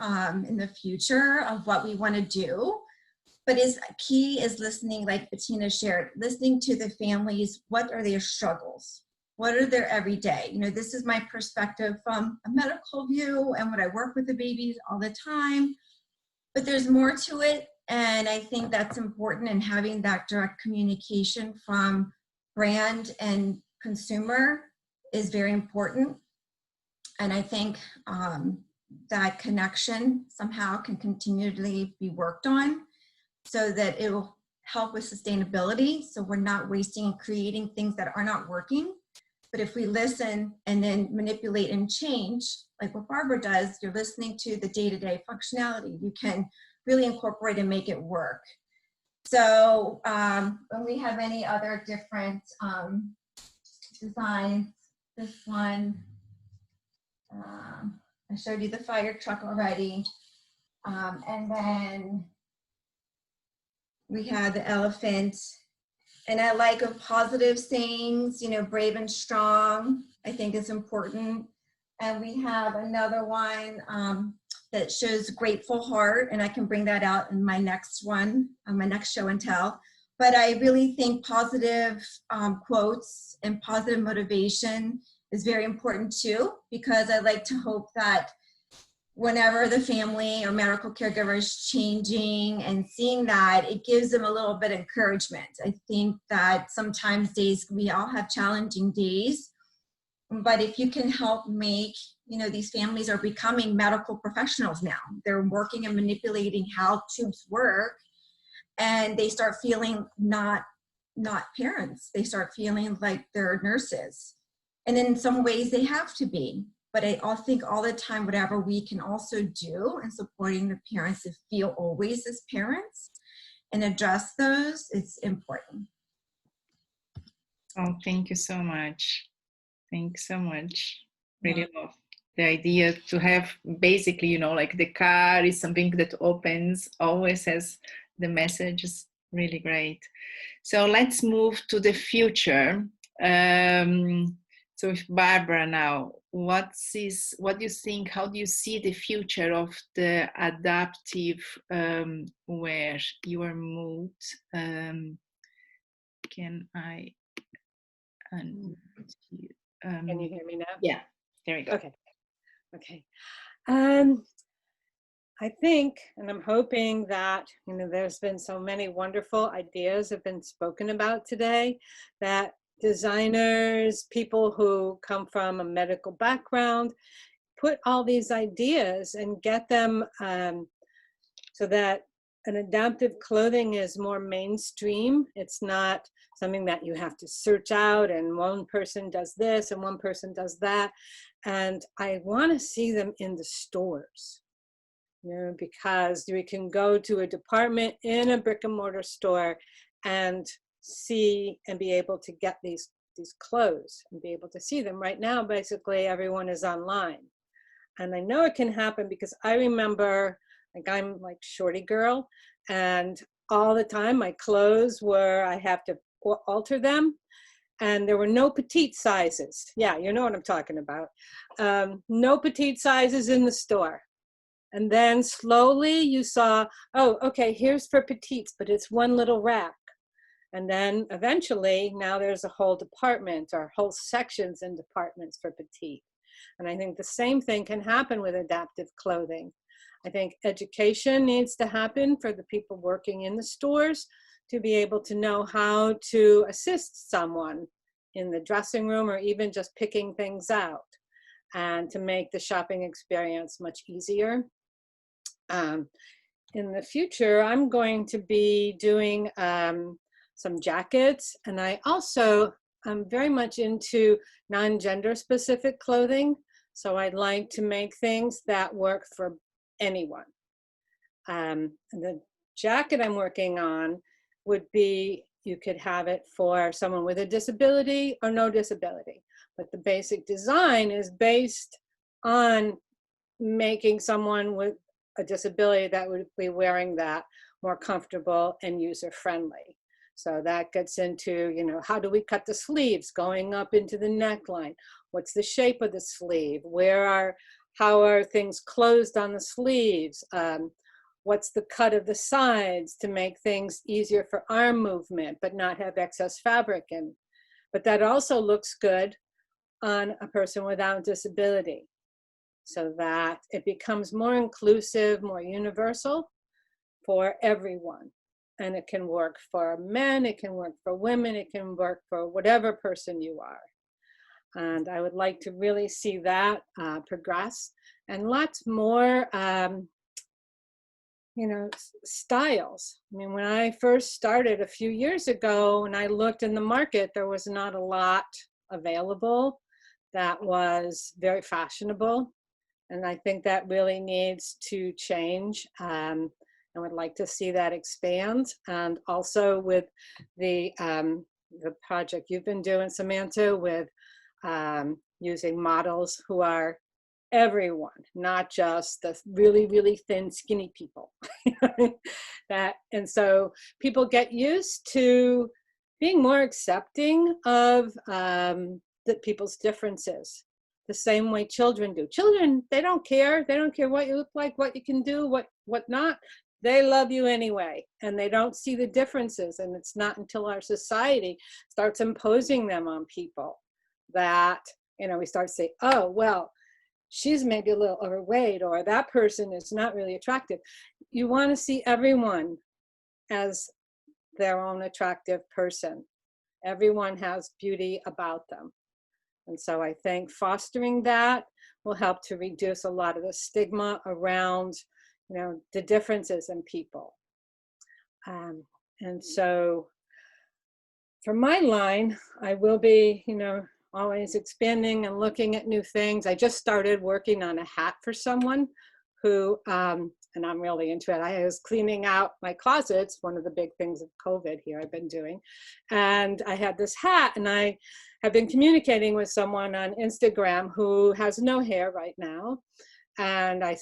in the future of what we want to do. But key is listening, like Betina shared, listening to the families. What are their struggles? What are their everyday? You know, this is my perspective from a medical view and what I work with the babies all the time. But there's more to it, and I think that's important, and having that direct communication from brand and consumer is very important. And I think that connection somehow can continually be worked on, so that it will help with sustainability. So we're not wasting and creating things that are not working. But if we listen and then manipulate and change, like what Barbara does, you're listening to the day-to-day functionality. You can really incorporate and make it work. So when we have any other different designs, this one, I showed you the fire truck already. And then we had the elephant, and I like of positive sayings, you know, brave and strong, I think is important. And we have another one, that shows grateful heart, and I can bring that out in my next one, on my next show and tell. But I really think positive quotes and positive motivation is very important too, because I like to hope that whenever the family or medical caregiver is changing and seeing that, it gives them a little bit of encouragement. I think that sometimes we all have challenging days, but if you can help make, these families are becoming medical professionals now. They're working and manipulating how tubes work, and they start feeling not parents. They start feeling like they're nurses. And in some ways they have to be. But I think all the time, whatever we can also do in supporting the parents to feel always as parents and address those, it's important. Oh, thank you so much. Thanks so much. Really love the idea to have basically, like the car is something that opens, always has the message. Is really great. So let's move to the future. So with Barbara now, what do you think, how do you see the future of the adaptive where you are moved? Can I unmute you? Can you hear me now? Yeah, there we go. Okay. I think, and I'm hoping that, there's been so many wonderful ideas have been spoken about today, that designers, people who come from a medical background, put all these ideas and get them so that an adaptive clothing is more mainstream. It's not something that you have to search out and one person does this and one person does that. And I want to see them in the stores, because we can go to a department in a brick and mortar store and see and be able to get these clothes and be able to see them. Right now, basically, everyone is online. And I know it can happen because I remember, I'm like shorty girl, and all the time my clothes I have to alter them, and there were no petite sizes. Yeah, you know what I'm talking about. No petite sizes in the store. And then slowly you saw, oh, okay, here's for petites, but it's one little rack. And then eventually now there's a whole department or whole sections and departments for petite. And I think the same thing can happen with adaptive clothing. I think education needs to happen for the people working in the stores to be able to know how to assist someone in the dressing room or even just picking things out, and to make the shopping experience much easier. In the future, I'm going to be doing some jackets, and I'm very much into non-gender specific clothing. So I'd like to make things that work for anyone. The jacket I'm working on would be, you could have it for someone with a disability or no disability, but the basic design is based on making someone with a disability that would be wearing that more comfortable and user-friendly. So that gets into, how do we cut the sleeves going up into the neckline? What's the shape of the sleeve? How are things closed on the sleeves? What's the cut of the sides to make things easier for arm movement, but not have excess fabric in? But that also looks good on a person without disability, so that it becomes more inclusive, more universal for everyone. And it can work for men, it can work for women, it can work for whatever person you are. And I would like to really see that progress, and lots more, styles. I mean, when I first started a few years ago, and I looked in the market, there was not a lot available that was very fashionable. And I think that really needs to change. I would like to see that expand. And also with the project you've been doing, Samantha, with using models who are everyone, not just the really, really thin, skinny people. And so people get used to being more accepting of people's differences. the same way children do. Children, they don't care. They don't care what you look like, what you can do, what not. They love you anyway, and they don't see the differences. And it's not until our society starts imposing them on people that, you know, we start to say, oh, well, she's maybe a little overweight, or that person is not really attractive. You want to see everyone as their own attractive person. Everyone has beauty about them. And so I think fostering that will help to reduce a lot of the stigma around, you know, the differences in people. And so for my line, I will be, you know, always expanding and looking at new things. I just started working on a hat for someone who, and I'm really into it. I was cleaning out my closets, one of the big things of COVID here I've been doing. And I had this hat, and I have been communicating with someone on Instagram who has no hair right now. And I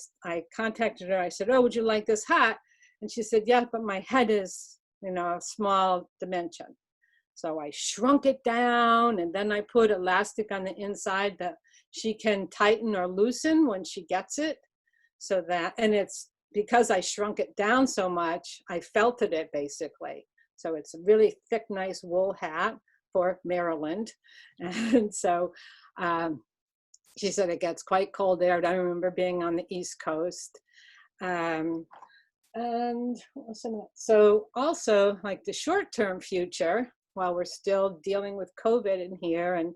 contacted her. I said, oh, would you like this hat? And she said, yeah, but my head is, you know, a small dimension. So I shrunk it down, and then I put elastic on the inside that she can tighten or loosen when she gets it. So that, and it's because I shrunk it down so much, I felted it basically. So it's a really thick, nice wool hat for Maryland. And so she said it gets quite cold there. And I remember being on the East Coast. And what was some of that? So also like the short-term future, while we're still dealing with COVID in here, and,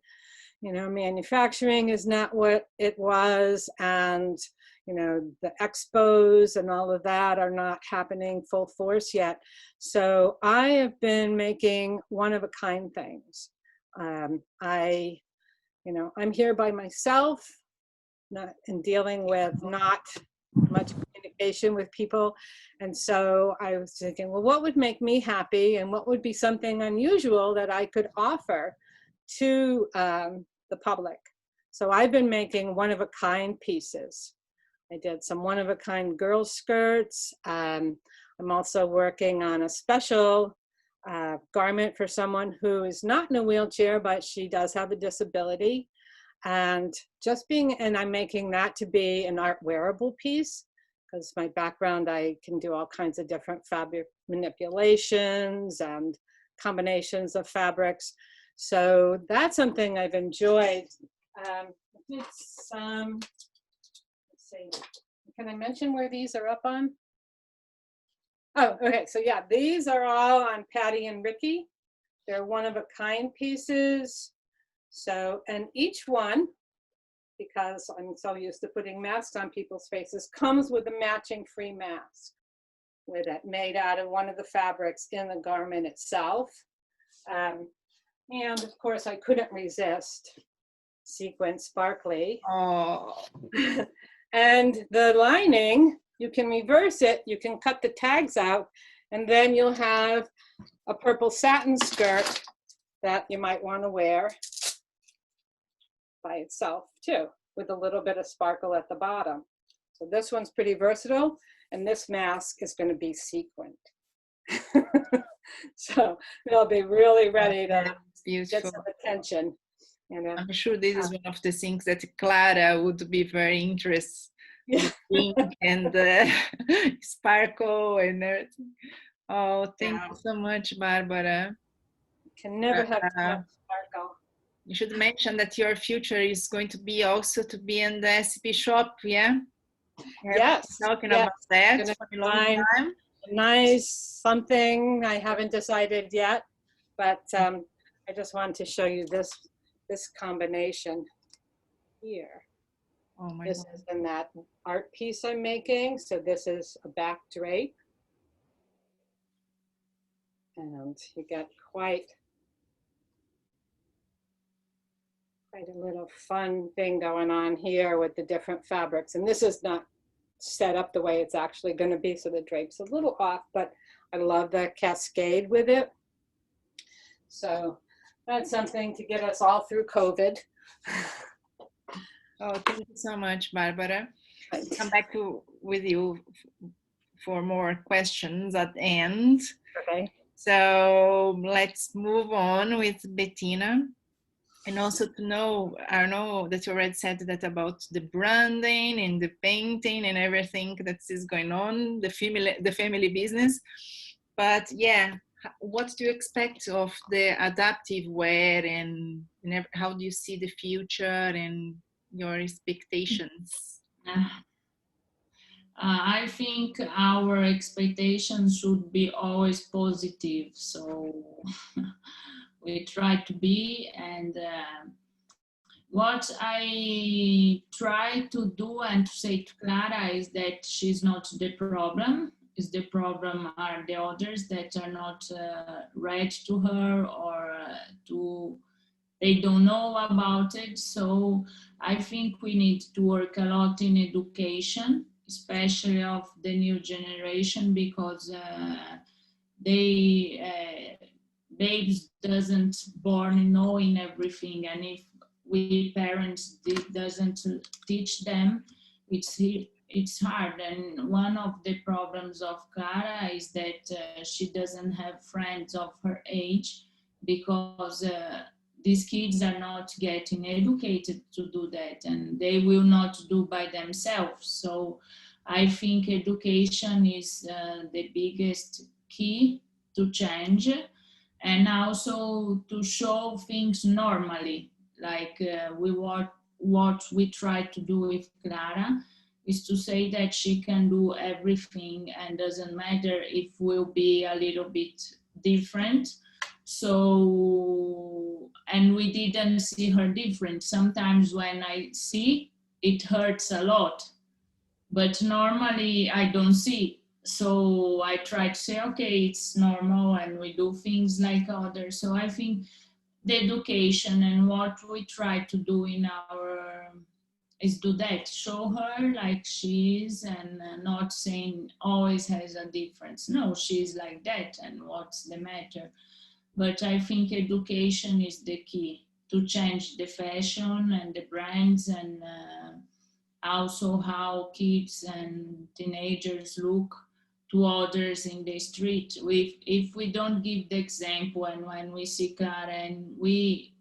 you know, manufacturing is not what it was, and, you know, the expos and all of that are not happening full force yet. So I have been making one-of-a-kind things. You know, I'm here by myself, not in dealing with not much communication with people. And so I was thinking, well, what would make me happy, and what would be something unusual that I could offer to the public? So I've been making one-of-a-kind pieces. I did some one-of-a-kind girl skirts. I'm also working on a special garment for someone who is not in a wheelchair, but she does have a disability. And I'm making that to be an art wearable piece, because my background, I can do all kinds of different fabric manipulations and combinations of fabrics. So that's something I've enjoyed. I did some, let's see, can I mention where these are up on? Oh, okay, so yeah, these are all on Patty and Ricky. They're one-of-a-kind pieces. So, and each one, because I'm so used to putting masks on people's faces, comes with a matching free mask with it, made out of one of the fabrics in the garment itself. And of course, I couldn't resist sequin sparkly. Oh. And the lining, you can reverse it, you can cut the tags out, and then you'll have a purple satin skirt that you might want to wear by itself too, with a little bit of sparkle at the bottom. So this one's pretty versatile, and this mask is going to be sequined. So they'll be really ready to get some attention. You know? I'm sure this is one of the things that Clara would be very interested in, pink and sparkle and everything. Oh, thank you so much, Barbara. Can never have too much sparkle. You should mention that your future is going to be also to be in the SCP shop, yeah? Yes. Talking about that for a long time. Nice something, I haven't decided yet, but I just wanted to show you this combination here. Oh my God. This is in that art piece I'm making. So this is a back drape. And you get quite a little fun thing going on here with the different fabrics. And this is not set up the way it's actually going to be, so the drape's a little off, but I love the cascade with it. So that's something to get us all through COVID. Oh, thank you so much, Barbara. I'll come back with you for more questions at the end. Okay. So let's move on with Betina. And also to know, I know that you already said that about the branding and the painting and everything that is going on, the family business. But yeah, what do you expect of the adaptive wear, and how do you see the future and your expectations? I think our expectations should be always positive. So we try to be, and what I try to do and to say to Clara is that she's not the problem. Is the problem are the others that are not read to her, or they don't know about it. So I think we need to work a lot in education, especially of the new generation, because babes doesn't born knowing everything, and if we parents doesn't teach them, it's hard. And one of the problems of Clara is that she doesn't have friends of her age, because these kids are not getting educated to do that, and they will not do by themselves. So I think education is the biggest key to change, and also to show things normally. Like what we try to do with Clara is to say that she can do everything, and doesn't matter if we'll be a little bit different. So, and we didn't see her different. Sometimes when I see, it hurts a lot, but normally I don't see. So I try to say, okay, it's normal, and we do things like others. So I think the education and what we try to do in our is do that, show her like she is, and not saying always has a difference. No, she's like that, and what's the matter? But I think education is the key to change the fashion and the brands, and also how kids and teenagers look to others in the street. If we don't give the example, and when we see Clara and we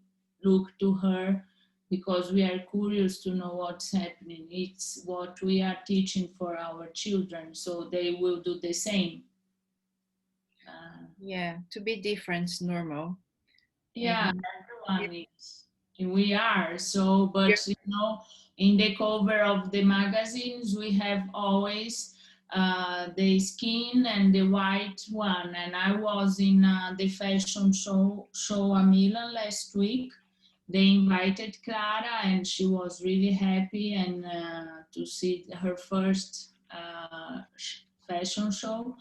look to her because we are curious to know what's happening, it's what we are teaching for our children, so they will do the same. Yeah, to be different is normal. Yeah, everyone is. We are. So, but you know, in the cover of the magazines, we have always the skin and the white one. And I was in the fashion show in Milan last week. They invited Clara, and she was really happy and to see her first fashion show.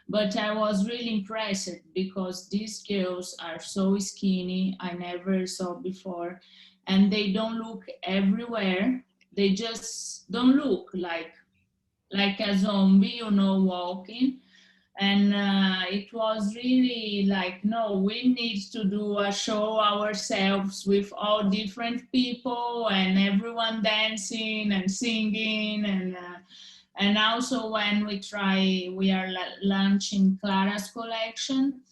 But I was really impressed because these girls are so skinny, I never saw before, and they don't look everywhere. They just don't look like a zombie, you know, walking. And it was really like, no, we need to do a show ourselves with all different people and everyone dancing and singing, and also when we are launching Clara's collection,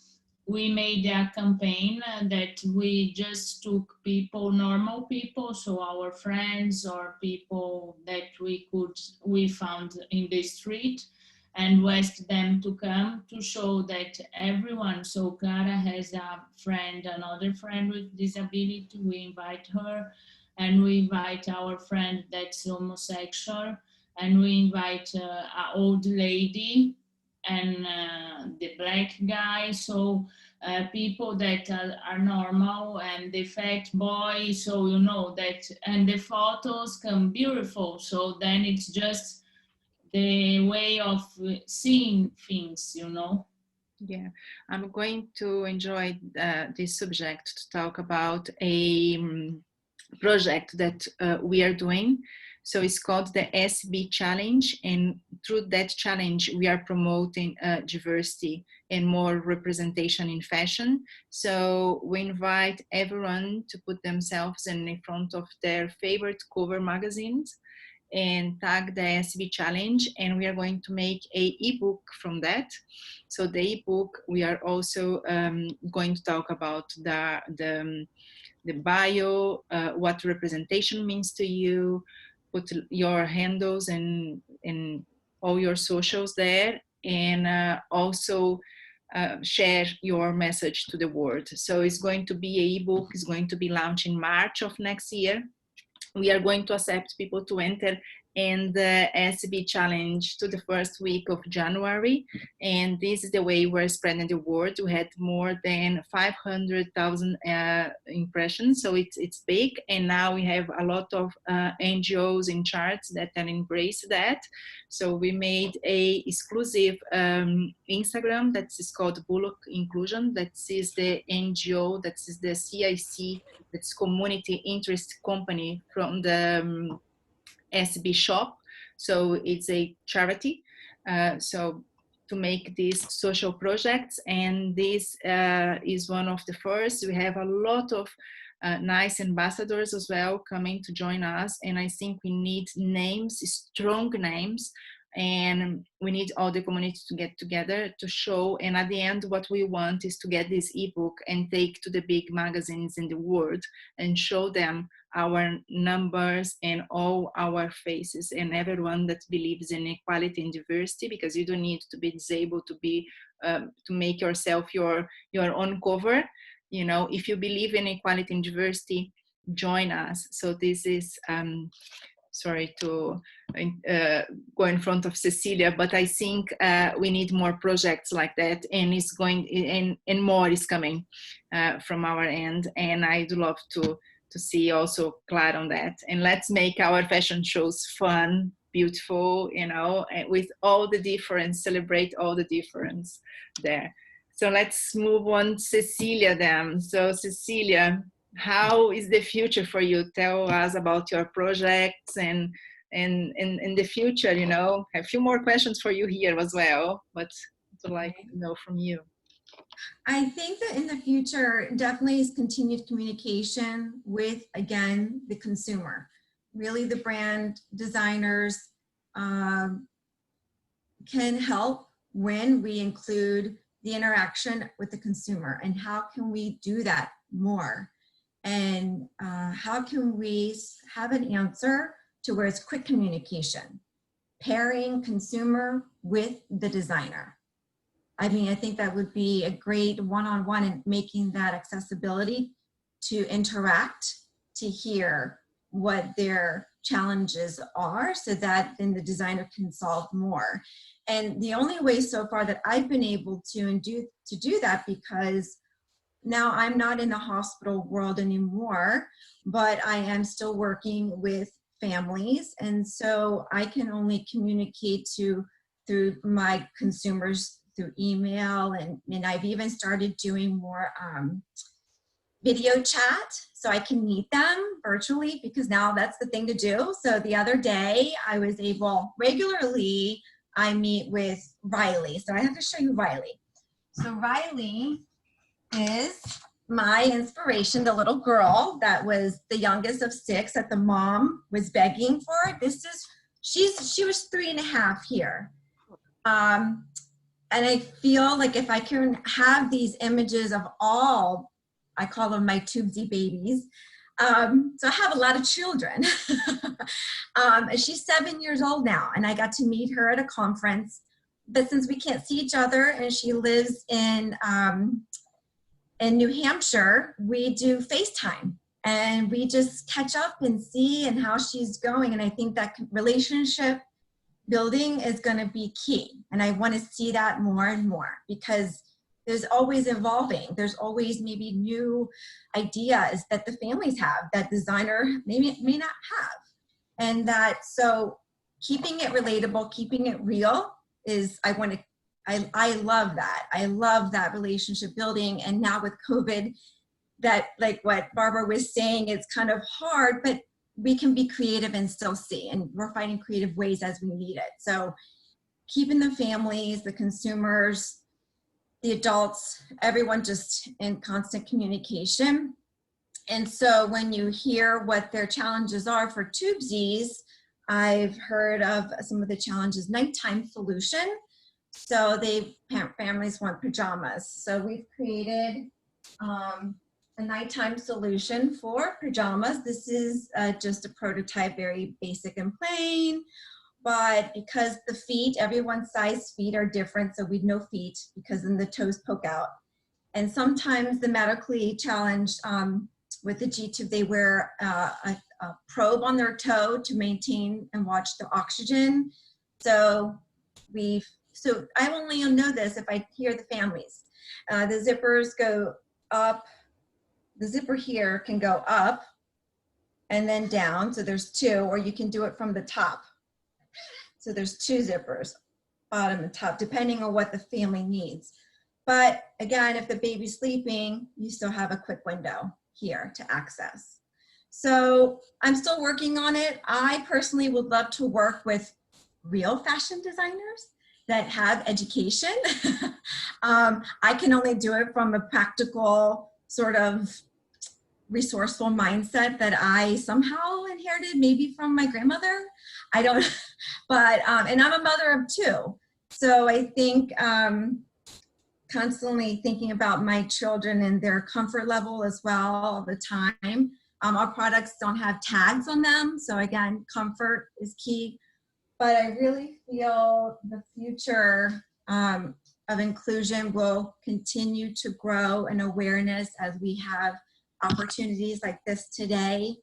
we made a campaign that we just took people, normal people, so our friends or people that we found in the street, and asked them to come to show that everyone. So Clara has a friend, another friend with disability, we invite her, and we invite our friend that's homosexual, and we invite an old lady and the black guy. So people that are normal, and the fat boy, so you know that, and the photos come beautiful. So then it's just the way of seeing things, you know. Yeah, I'm going to enjoy this subject to talk about a project that we are doing. So it's called the SB Challenge, and through that challenge, we are promoting diversity and more representation in fashion. So we invite everyone to put themselves in front of their favorite cover magazines and tag the SB Challenge, and we are going to make a ebook from that. So the ebook, we are also going to talk about the bio, what representation means to you, put your handles and all your socials there, and also share your message to the world. So it's going to be an ebook, it's going to be launched in March of next year. We are going to accept people to enter in the SB challenge to the first week of January. And this is the way we're spreading the word. We had more than 500,000 impressions, so it's big. And now we have a lot of NGOs in charts that can embrace that. So we made a exclusive Instagram that is called Bullock Inclusion. That is the NGO, that is the CIC, that's Community Interest Company from the SB shop. So it's a charity. So to make these social projects, and this is one of the first. We have a lot of nice ambassadors as well coming to join us, and I think we need names, strong names, and we need all the community to get together to show. And at the end, what we want is to get this ebook and take to the big magazines in the world and show them our numbers and all our faces and everyone that believes in equality and diversity, because you don't need to be disabled to be to make yourself your own cover. You know, if you believe in equality and diversity, join us. So this is sorry to go in front of Cecilia, but I think we need more projects like that, and it's going, and more is coming from our end, and I'd love to see also Clara on that. And let's make our fashion shows fun, beautiful, you know, and with all the difference, celebrate all the difference there. So let's move on, Cecilia then. So Cecilia, how is the future for you? Tell us about your projects and in the future, you know. I have a few more questions for you here as well, but I'd like to know from you. I think that in the future, definitely is continued communication with, again, the consumer. Really, the brand designers can help when we include the interaction with the consumer. And how can we do that more? And how can we have an answer to where it's quick communication, pairing consumer with the designer? I mean, I think that would be a great one-on-one in making that accessibility to interact, to hear what their challenges are, so that then the designer can solve more. And the only way so far that I've been able to do that, because now I'm not in the hospital world anymore, but I am still working with families. And so I can only communicate through my consumers through email, and I've even started doing more video chat, so I can meet them virtually, because now that's the thing to do. So the other day I was able, regularly I meet with Riley. So I have to show you Riley. So Riley is my inspiration, the little girl that was the youngest of 6 that the mom was begging for. She was 3.5 here. And I feel like if I can have these images of all, I call them my tubesy babies. So I have a lot of children. She's 7 years old now, and I got to meet her at a conference. But since we can't see each other, and she lives in New Hampshire, we do FaceTime, and we just catch up and see and how she's going. And I think that relationship building is going to be key. And I want to see that more and more, because there's always evolving. There's always maybe new ideas that the families have that designer may not have. And that, so keeping it relatable, keeping it real is, I love that. I love that relationship building. And now with COVID, that, like what Barbara was saying, it's kind of hard, but we can be creative and still see, and we're finding creative ways as we need it. So keeping the families, the consumers, the adults, everyone just in constant communication. And so when you hear what their challenges are for tubesies, I've heard of some of the challenges, nighttime pollution. So families want pajamas. So we've created a nighttime solution for pajamas. This is just a prototype, very basic and plain, but because the feet, everyone's size feet are different, so we'd know feet because then the toes poke out. And sometimes the medically challenged with the G-tube, they wear a probe on their toe to maintain and watch the oxygen. So I only know this if I hear the families. The zippers go up. The zipper here can go up and then down. So there's two, or you can do it from the top. So there's two zippers, bottom and top, depending on what the family needs. But again, if the baby's sleeping, you still have a quick window here to access. So I'm still working on it. I personally would love to work with real fashion designers that have education. I can only do it from a practical sort of resourceful mindset that I somehow inherited, maybe from my grandmother. I don't, but, and I'm a mother of two. So I think constantly thinking about my children and their comfort level as well all the time. Our products don't have tags on them. So again, comfort is key. But I really feel the future of inclusion will continue to grow in awareness as we have opportunities like this today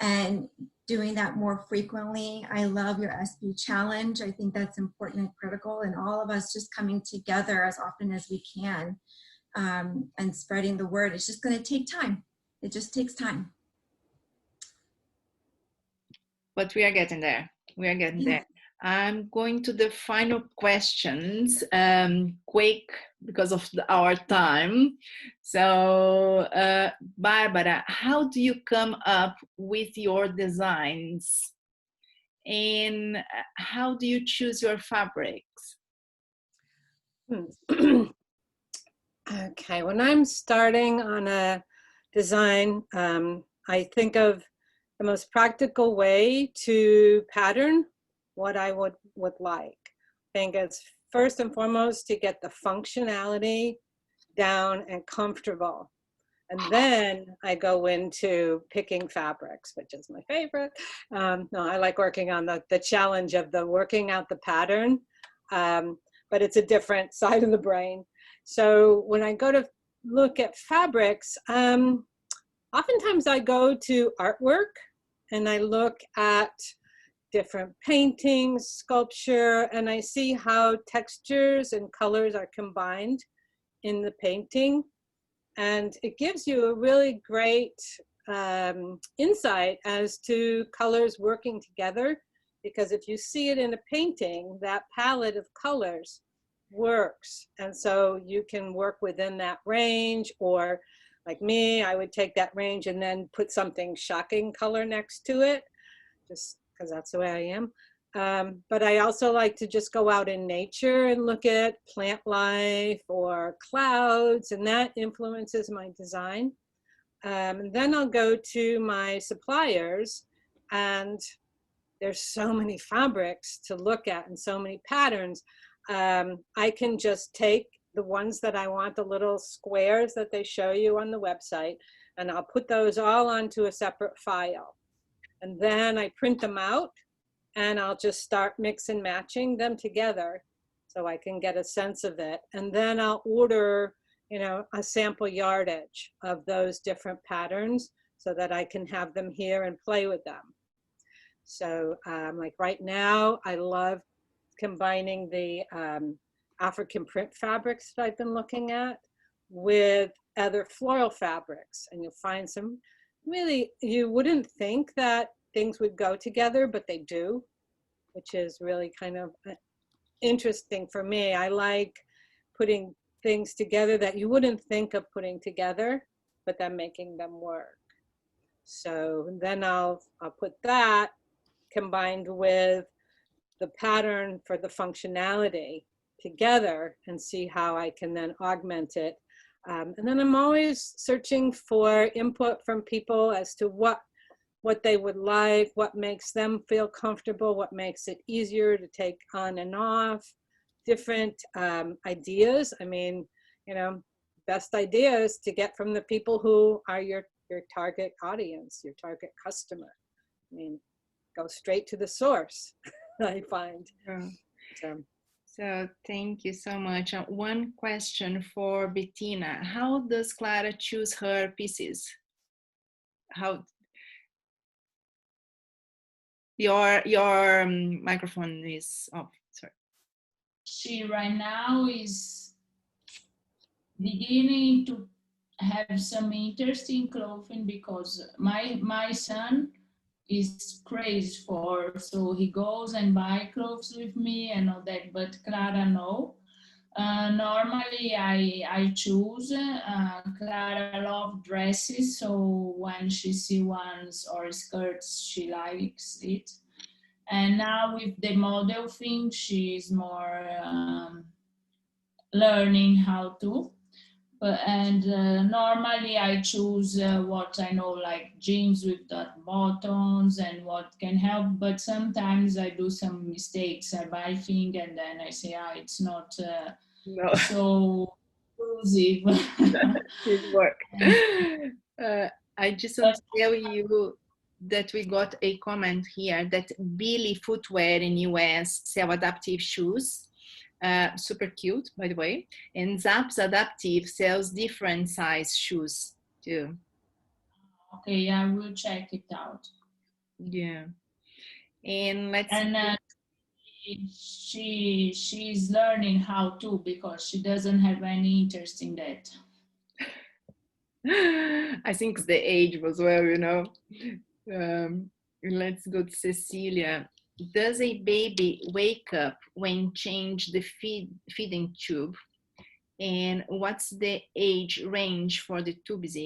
and doing that more frequently. I love your SB challenge. I think that's important and critical, and all of us just coming together as often as we can and spreading the word. It's just going to take time. It just takes time. But we are getting there. We are getting there. I'm going to the final questions, quick because of our time. So, Barbara, how do you come up with your designs? And how do you choose your fabrics? Okay, when I'm starting on a design, I think of the most practical way to pattern what I would like. I think it's first and foremost to get the functionality down and comfortable. And then I go into picking fabrics, which is my favorite. No, I like working on the challenge of the working out the pattern, but it's a different side of the brain. So when I go to look at fabrics, oftentimes I go to artwork and I look at different paintings, sculpture, and I see how textures and colors are combined in the painting. And it gives you a really great insight as to colors working together, because if you see it in a painting, that palette of colors works. And so you can work within that range, or like me, I would take that range and then put something shocking color next to it, just because that's the way I am. But I also like to just go out in nature and look at plant life or clouds, and that influences my design. And then I'll go to my suppliers, and there's so many fabrics to look at and so many patterns. I can just take the ones that I want, the little squares that they show you on the website, and I'll put those all onto a separate file. And then I print them out, and I'll just start mix and matching them together so I can get a sense of it. And then I'll order, you know, a sample yardage of those different patterns so that I can have them here and play with them. So like right now, I love combining the African print fabrics that I've been looking at with other floral fabrics. And you'll find some really, you wouldn't think that things would go together, but they do, which is really kind of interesting for me. I like putting things together that you wouldn't think of putting together, but then making them work. So then I'll put that combined with the pattern for the functionality together and see how I can then augment it. And then I'm always searching for input from people as to what they would like, what makes them feel comfortable, what makes it easier to take on and off, different ideas. I mean, you know, best idea is to get from the people who are your target audience, your target customer. I mean, go straight to the source, I find. So thank you so much. One question for Betina. How does Clara choose her pieces? How your microphone is off, sorry. She right now is beginning to have some interest in clothing because my son is crazy for, so he goes and buy clothes with me and all that, but Clara no. Normally I choose, Clara loves dresses, so when she sees ones or skirts, she likes it. And now with the model thing, she's more learning how to. Normally I choose what I know, like jeans with that buttons and what can help, but sometimes I do some mistakes. I buy things and then I say, it's not No. so inclusive. Good work. I just want to tell you that we got a comment here that Billy Footwear in US sell adaptive shoes. Super cute, by the way. And Zapp's Adaptive sells different size shoes too. Okay, I will check it out. Yeah. And let's she's learning how to, because she doesn't have any interest in that. I think it's the age as well, you know. Let's go to Cecilia. Does a baby wake up when change the feeding tube? And what's the age range for the tubes?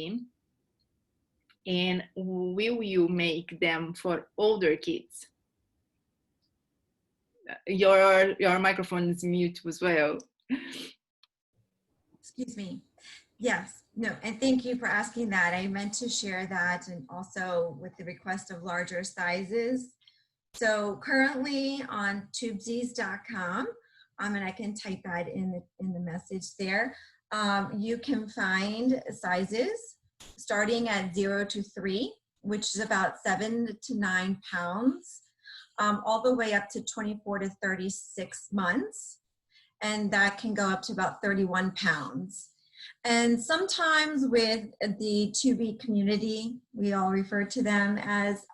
And will you make them for older kids? Your microphone is mute as well. Excuse me. Yes, no, and thank you for asking that. I meant to share that, and also with the request of larger sizes. So currently on tubesies.com, and I can type that in the message there, you can find sizes starting at 0 to 3, which is about 7 to 9 pounds, all the way up to 24 to 36 months. And that can go up to about 31 pounds. And sometimes with the 2B community, we all refer to them as,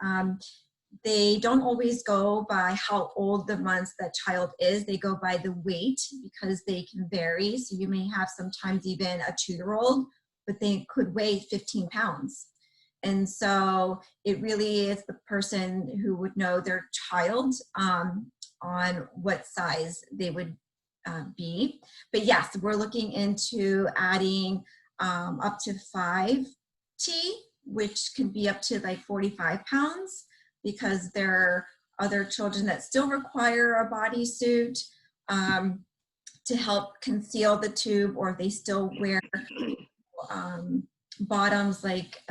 they don't always go by how old the months that child is. They go by the weight because they can vary. So you may have sometimes even a 2-year-old, but they could weigh 15 pounds. And so it really is the person who would know their child on what size they would be. But yes, we're looking into adding up to 5T, which can be up to like 45 pounds, because there are other children that still require a bodysuit to help conceal the tube, or they still wear bottoms like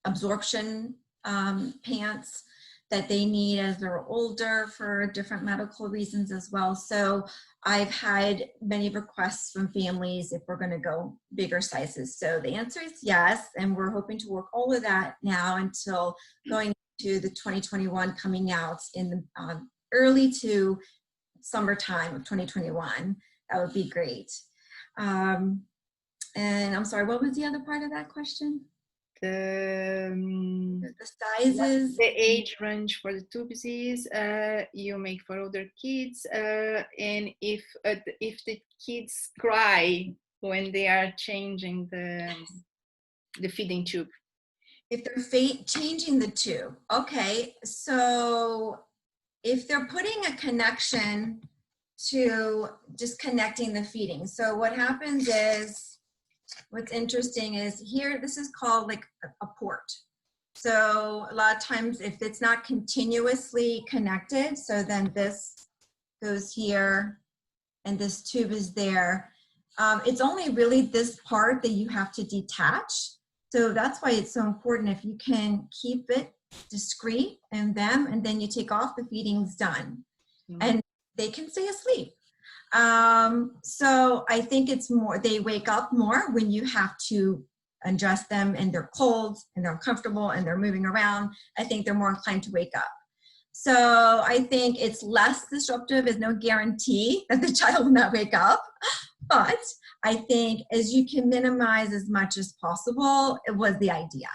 absorption pants that they need as they're older for different medical reasons as well. So I've had many requests from families if we're going to go bigger sizes. So the answer is yes, and we're hoping to work all of that now until going to the 2021 coming out in the early to summertime of 2021. That would be great. And I'm sorry, what was the other part of that question? The sizes, the age range for the tubes is you make for older kids, and if the kids cry when they are changing the feeding tube. If they're changing the tube, okay. So if they're putting a connection to just connecting the feeding, so what happens is, what's interesting is here, this is called like a port. So a lot of times if it's not continuously connected, so then this goes here and this tube is there. It's only really this part that you have to detach. So that's why it's so important if you can keep it discreet in them, and then you take off, the feeding's done. And they can stay asleep. So I think it's more, they wake up more when you have to undress them and they're cold and they're uncomfortable and they're moving around. I think they're more inclined to wake up. So I think it's less disruptive. There's no guarantee that the child will not wake up. But I think as you can minimize as much as possible, it was the idea.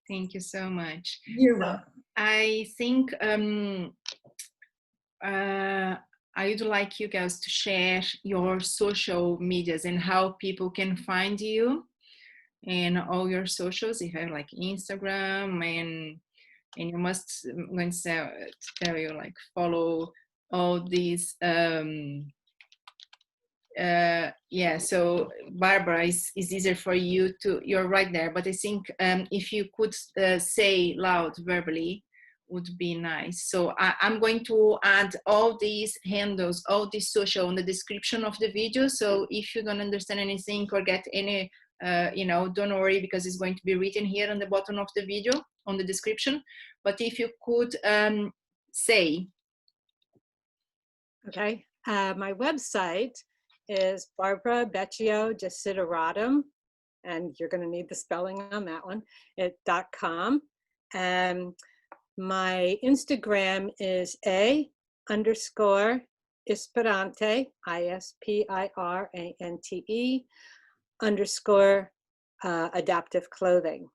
Thank you so much. You're welcome. I think I would like you guys to share your social medias and how people can find you and all your socials. If you have like Instagram and you must, I'm going to tell you, like, follow all these. Yeah, so Barbara, is easier for you to, you're right there, but I think if you could say loud verbally would be nice. So I'm going to add all these handles, all this social in the description of the video. So if you don't understand anything or get any, you know, don't worry, because it's going to be written here on the bottom of the video, on the description. But if you could say. Okay, my website is Barbara Becchio Desideratum, and you're going to need the spelling on that one, .com. And my Instagram is _Ispirante, ISPIRANTE _ adaptive clothing.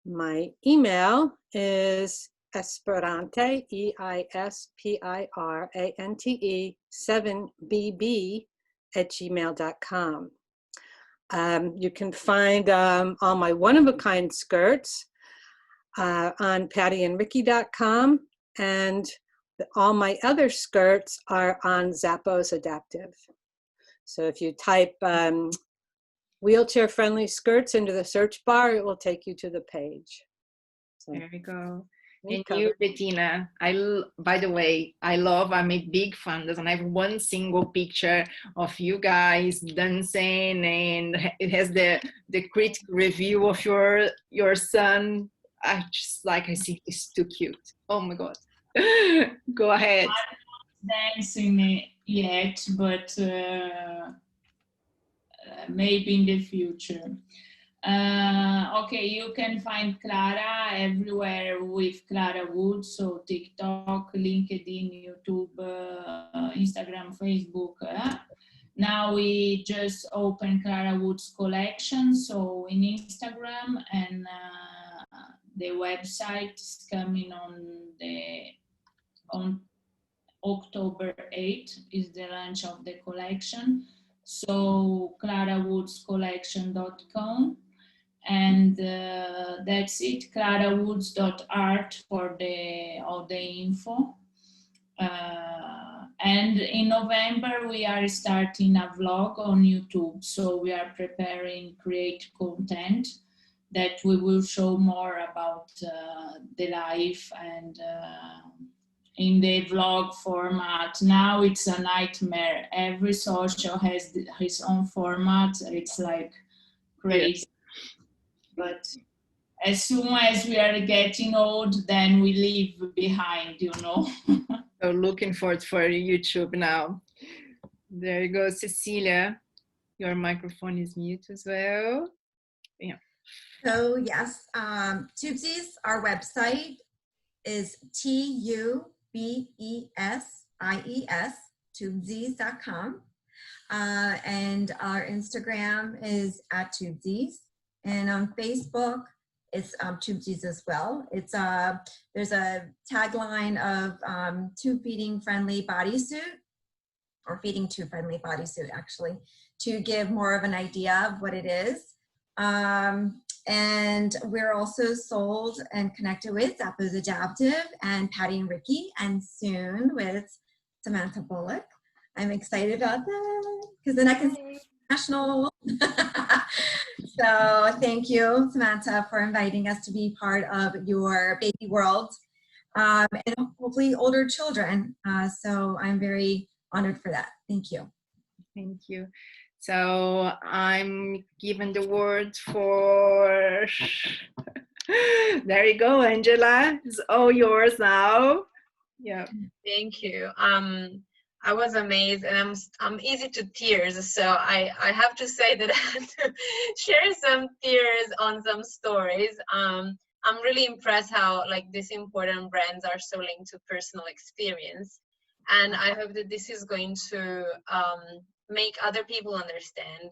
My email is Esperante, EISPIRANTE 7BB @gmail.com. You can find all my one-of-a-kind skirts on pattyandricky.com, and all my other skirts are on Zappos Adaptive. So if you type wheelchair-friendly skirts into the search bar, it will take you to the page. So, there we go. we And covered. you, Betina, by the way, I'm a big fan. Doesn't have one single picture of you guys dancing, and it has the critic review of your son. I think it's too cute. Oh my God. Go ahead. I'm not dancing yet, but maybe in the future. Okay, you can find Clara everywhere with Clara Wood, so TikTok, LinkedIn, YouTube, Instagram, Facebook. Now we just opened Clara Wood's collection, so in Instagram, and the website is coming on October 8th is the launch of the collection. So clarawoodscollection.com. And that's it, clarawoods.art for all the info. And in November, we are starting a vlog on YouTube. So we are preparing create content that we will show more about the life and in the vlog format. Now it's a nightmare. Every social has his own format. It's like crazy. But as soon as we are getting old, then we leave behind, you know. So looking forward for YouTube now. There you go, Cecilia. Your microphone is mute as well. Yeah. So yes, Tubesies, our website is TUBESIES, tubesies.com. And our Instagram is @Tubesies. And on Facebook, it's Tubesies as well. It's there's a tagline of tube feeding friendly bodysuit, or feeding tube friendly bodysuit actually, to give more of an idea of what it is. And we're also sold and connected with Zappos Adaptive and Patty and Ricky, and soon with Samantha Bullock. I'm excited about that because then I can see national. So thank you, Samantha, for inviting us to be part of your baby world, and hopefully older children. So I'm very honored for that. Thank you. Thank you. So I'm giving the word for, there you go, Angela, it's all yours now. Yeah. Thank you. I was amazed, and I'm easy to tears, so I have to say that I had to share some tears on some stories. I'm really impressed how like these important brands are so linked to personal experience, and I hope that this is going to make other people understand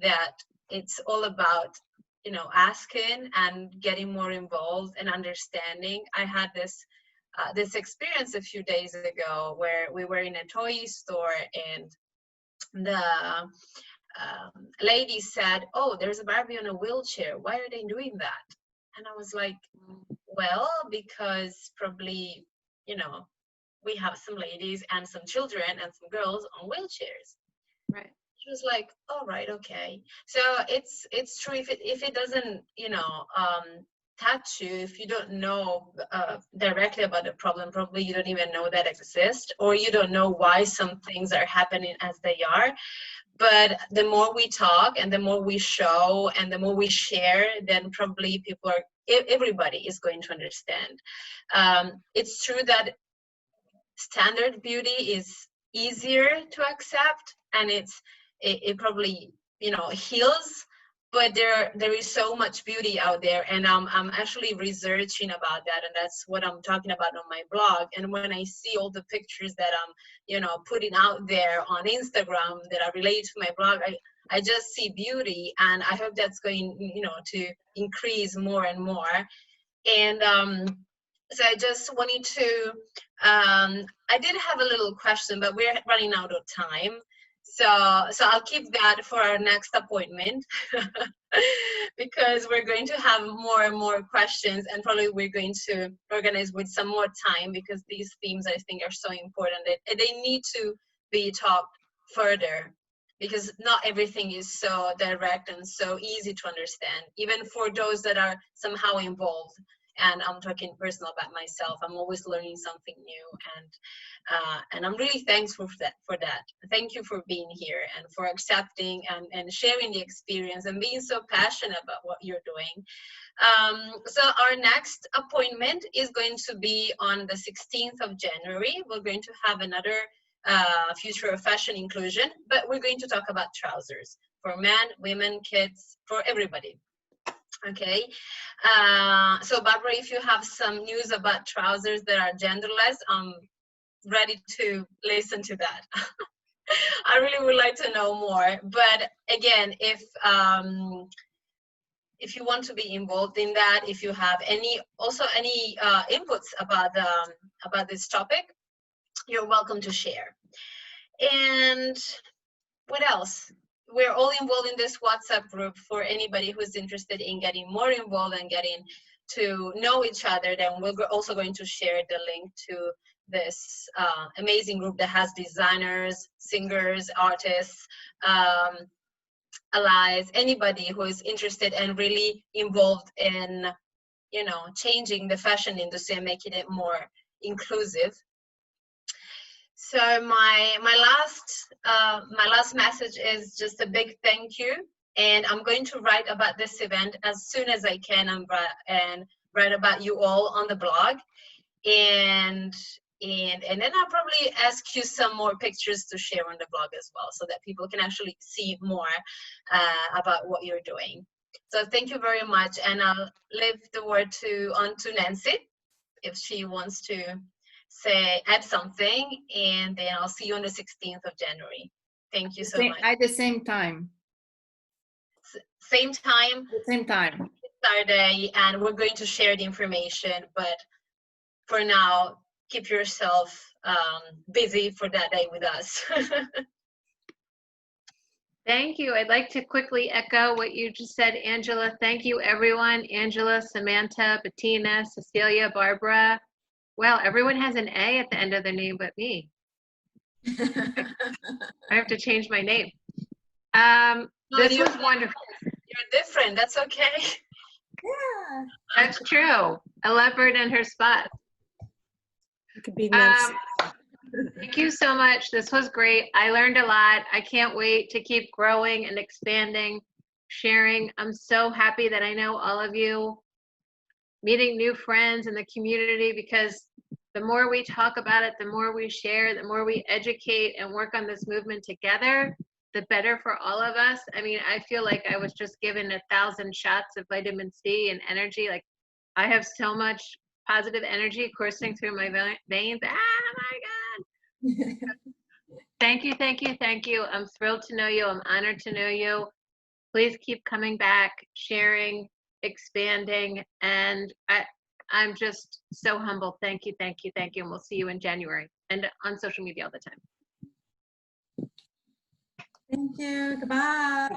that it's all about, you know, asking and getting more involved and understanding. I had this experience a few days ago where we were in a toy store, and the lady said, "Oh, there's a Barbie on a wheelchair. Why are they doing that?" And I was like, well, because probably, you know, we have some ladies and some children and some girls on wheelchairs. Right. She was like, "Oh, right, okay." So it's true, if it doesn't, you know, touch you, if you don't know directly about the problem, probably you don't even know that exists, or you don't know why some things are happening as they are. But the more we talk and the more we show and the more we share, then probably everybody is going to understand. It's true that standard beauty is easier to accept, and it probably, you know, heals, but there is so much beauty out there, and I'm actually researching about that, and that's what I'm talking about on my blog. And when I see all the pictures that I'm, you know, putting out there on Instagram that are related to my blog, I just see beauty, and I hope that's going, you know, to increase more and more. And so I just wanted to, I did have a little question, but we're running out of time. So I'll keep that for our next appointment because we're going to have more and more questions, and probably we're going to organize with some more time, because these themes I think are so important that they need to be talked further, because not everything is so direct and so easy to understand, even for those that are somehow involved. And I'm talking personal about myself. I'm always learning something new, and I'm really thankful for that. Thank you for being here and for accepting and sharing the experience and being so passionate about what you're doing. So our next appointment is going to be on the 16th of January. We're going to have another future of fashion inclusion, but we're going to talk about trousers for men, women, kids, for everybody. Okay, so Barbara, if you have some news about trousers that are genderless, I'm ready to listen to that. I really would like to know more. But again, if you want to be involved in that, if you have any inputs about this topic, you're welcome to share. And what else? We're all involved in this WhatsApp group for anybody who's interested in getting more involved and getting to know each other. Then we're also going to share the link to this amazing group that has designers, singers, artists, allies, anybody who is interested and really involved in, you know, changing the fashion industry and making it more inclusive. So my last message is just a big thank you, and I'm going to write about this event as soon as I can and write about you all on the blog, and then I'll probably ask you some more pictures to share on the blog as well, so that people can actually see more about what you're doing. So thank you very much, and I'll leave the word on to Nancy if she wants to add something, and then I'll see you on the 16th of January. Thank you so much. At the same time. Same time. The same time. Saturday, and we're going to share the information, but for now, keep yourself busy for that day with us. Thank you. I'd like to quickly echo what you just said, Angela. Thank you, everyone. Angela, Samantha, Bettina, Cecilia, Barbara. Well, everyone has an A at the end of their name but me. I have to change my name. This was wonderful. You're different. That's okay. Yeah. That's true. A leopard in her spot. It could be Nancy. Thank you so much. This was great. I learned a lot. I can't wait to keep growing and expanding, sharing. I'm so happy that I know all of you, meeting new friends in the community, because the more we talk about it, the more we share, the more we educate and work on this movement together, the better for all of us. I mean, I feel like I was just given 1,000 shots of vitamin C and energy. Like, I have so much positive energy coursing through my veins. Ah, my God. Thank you, thank you, thank you. I'm thrilled to know you. I'm honored to know you. Please keep coming back, sharing, expanding, and I'm just so humble. Thank you, thank you, thank you. And we'll see you in January and on social media all the time. Thank you. Goodbye.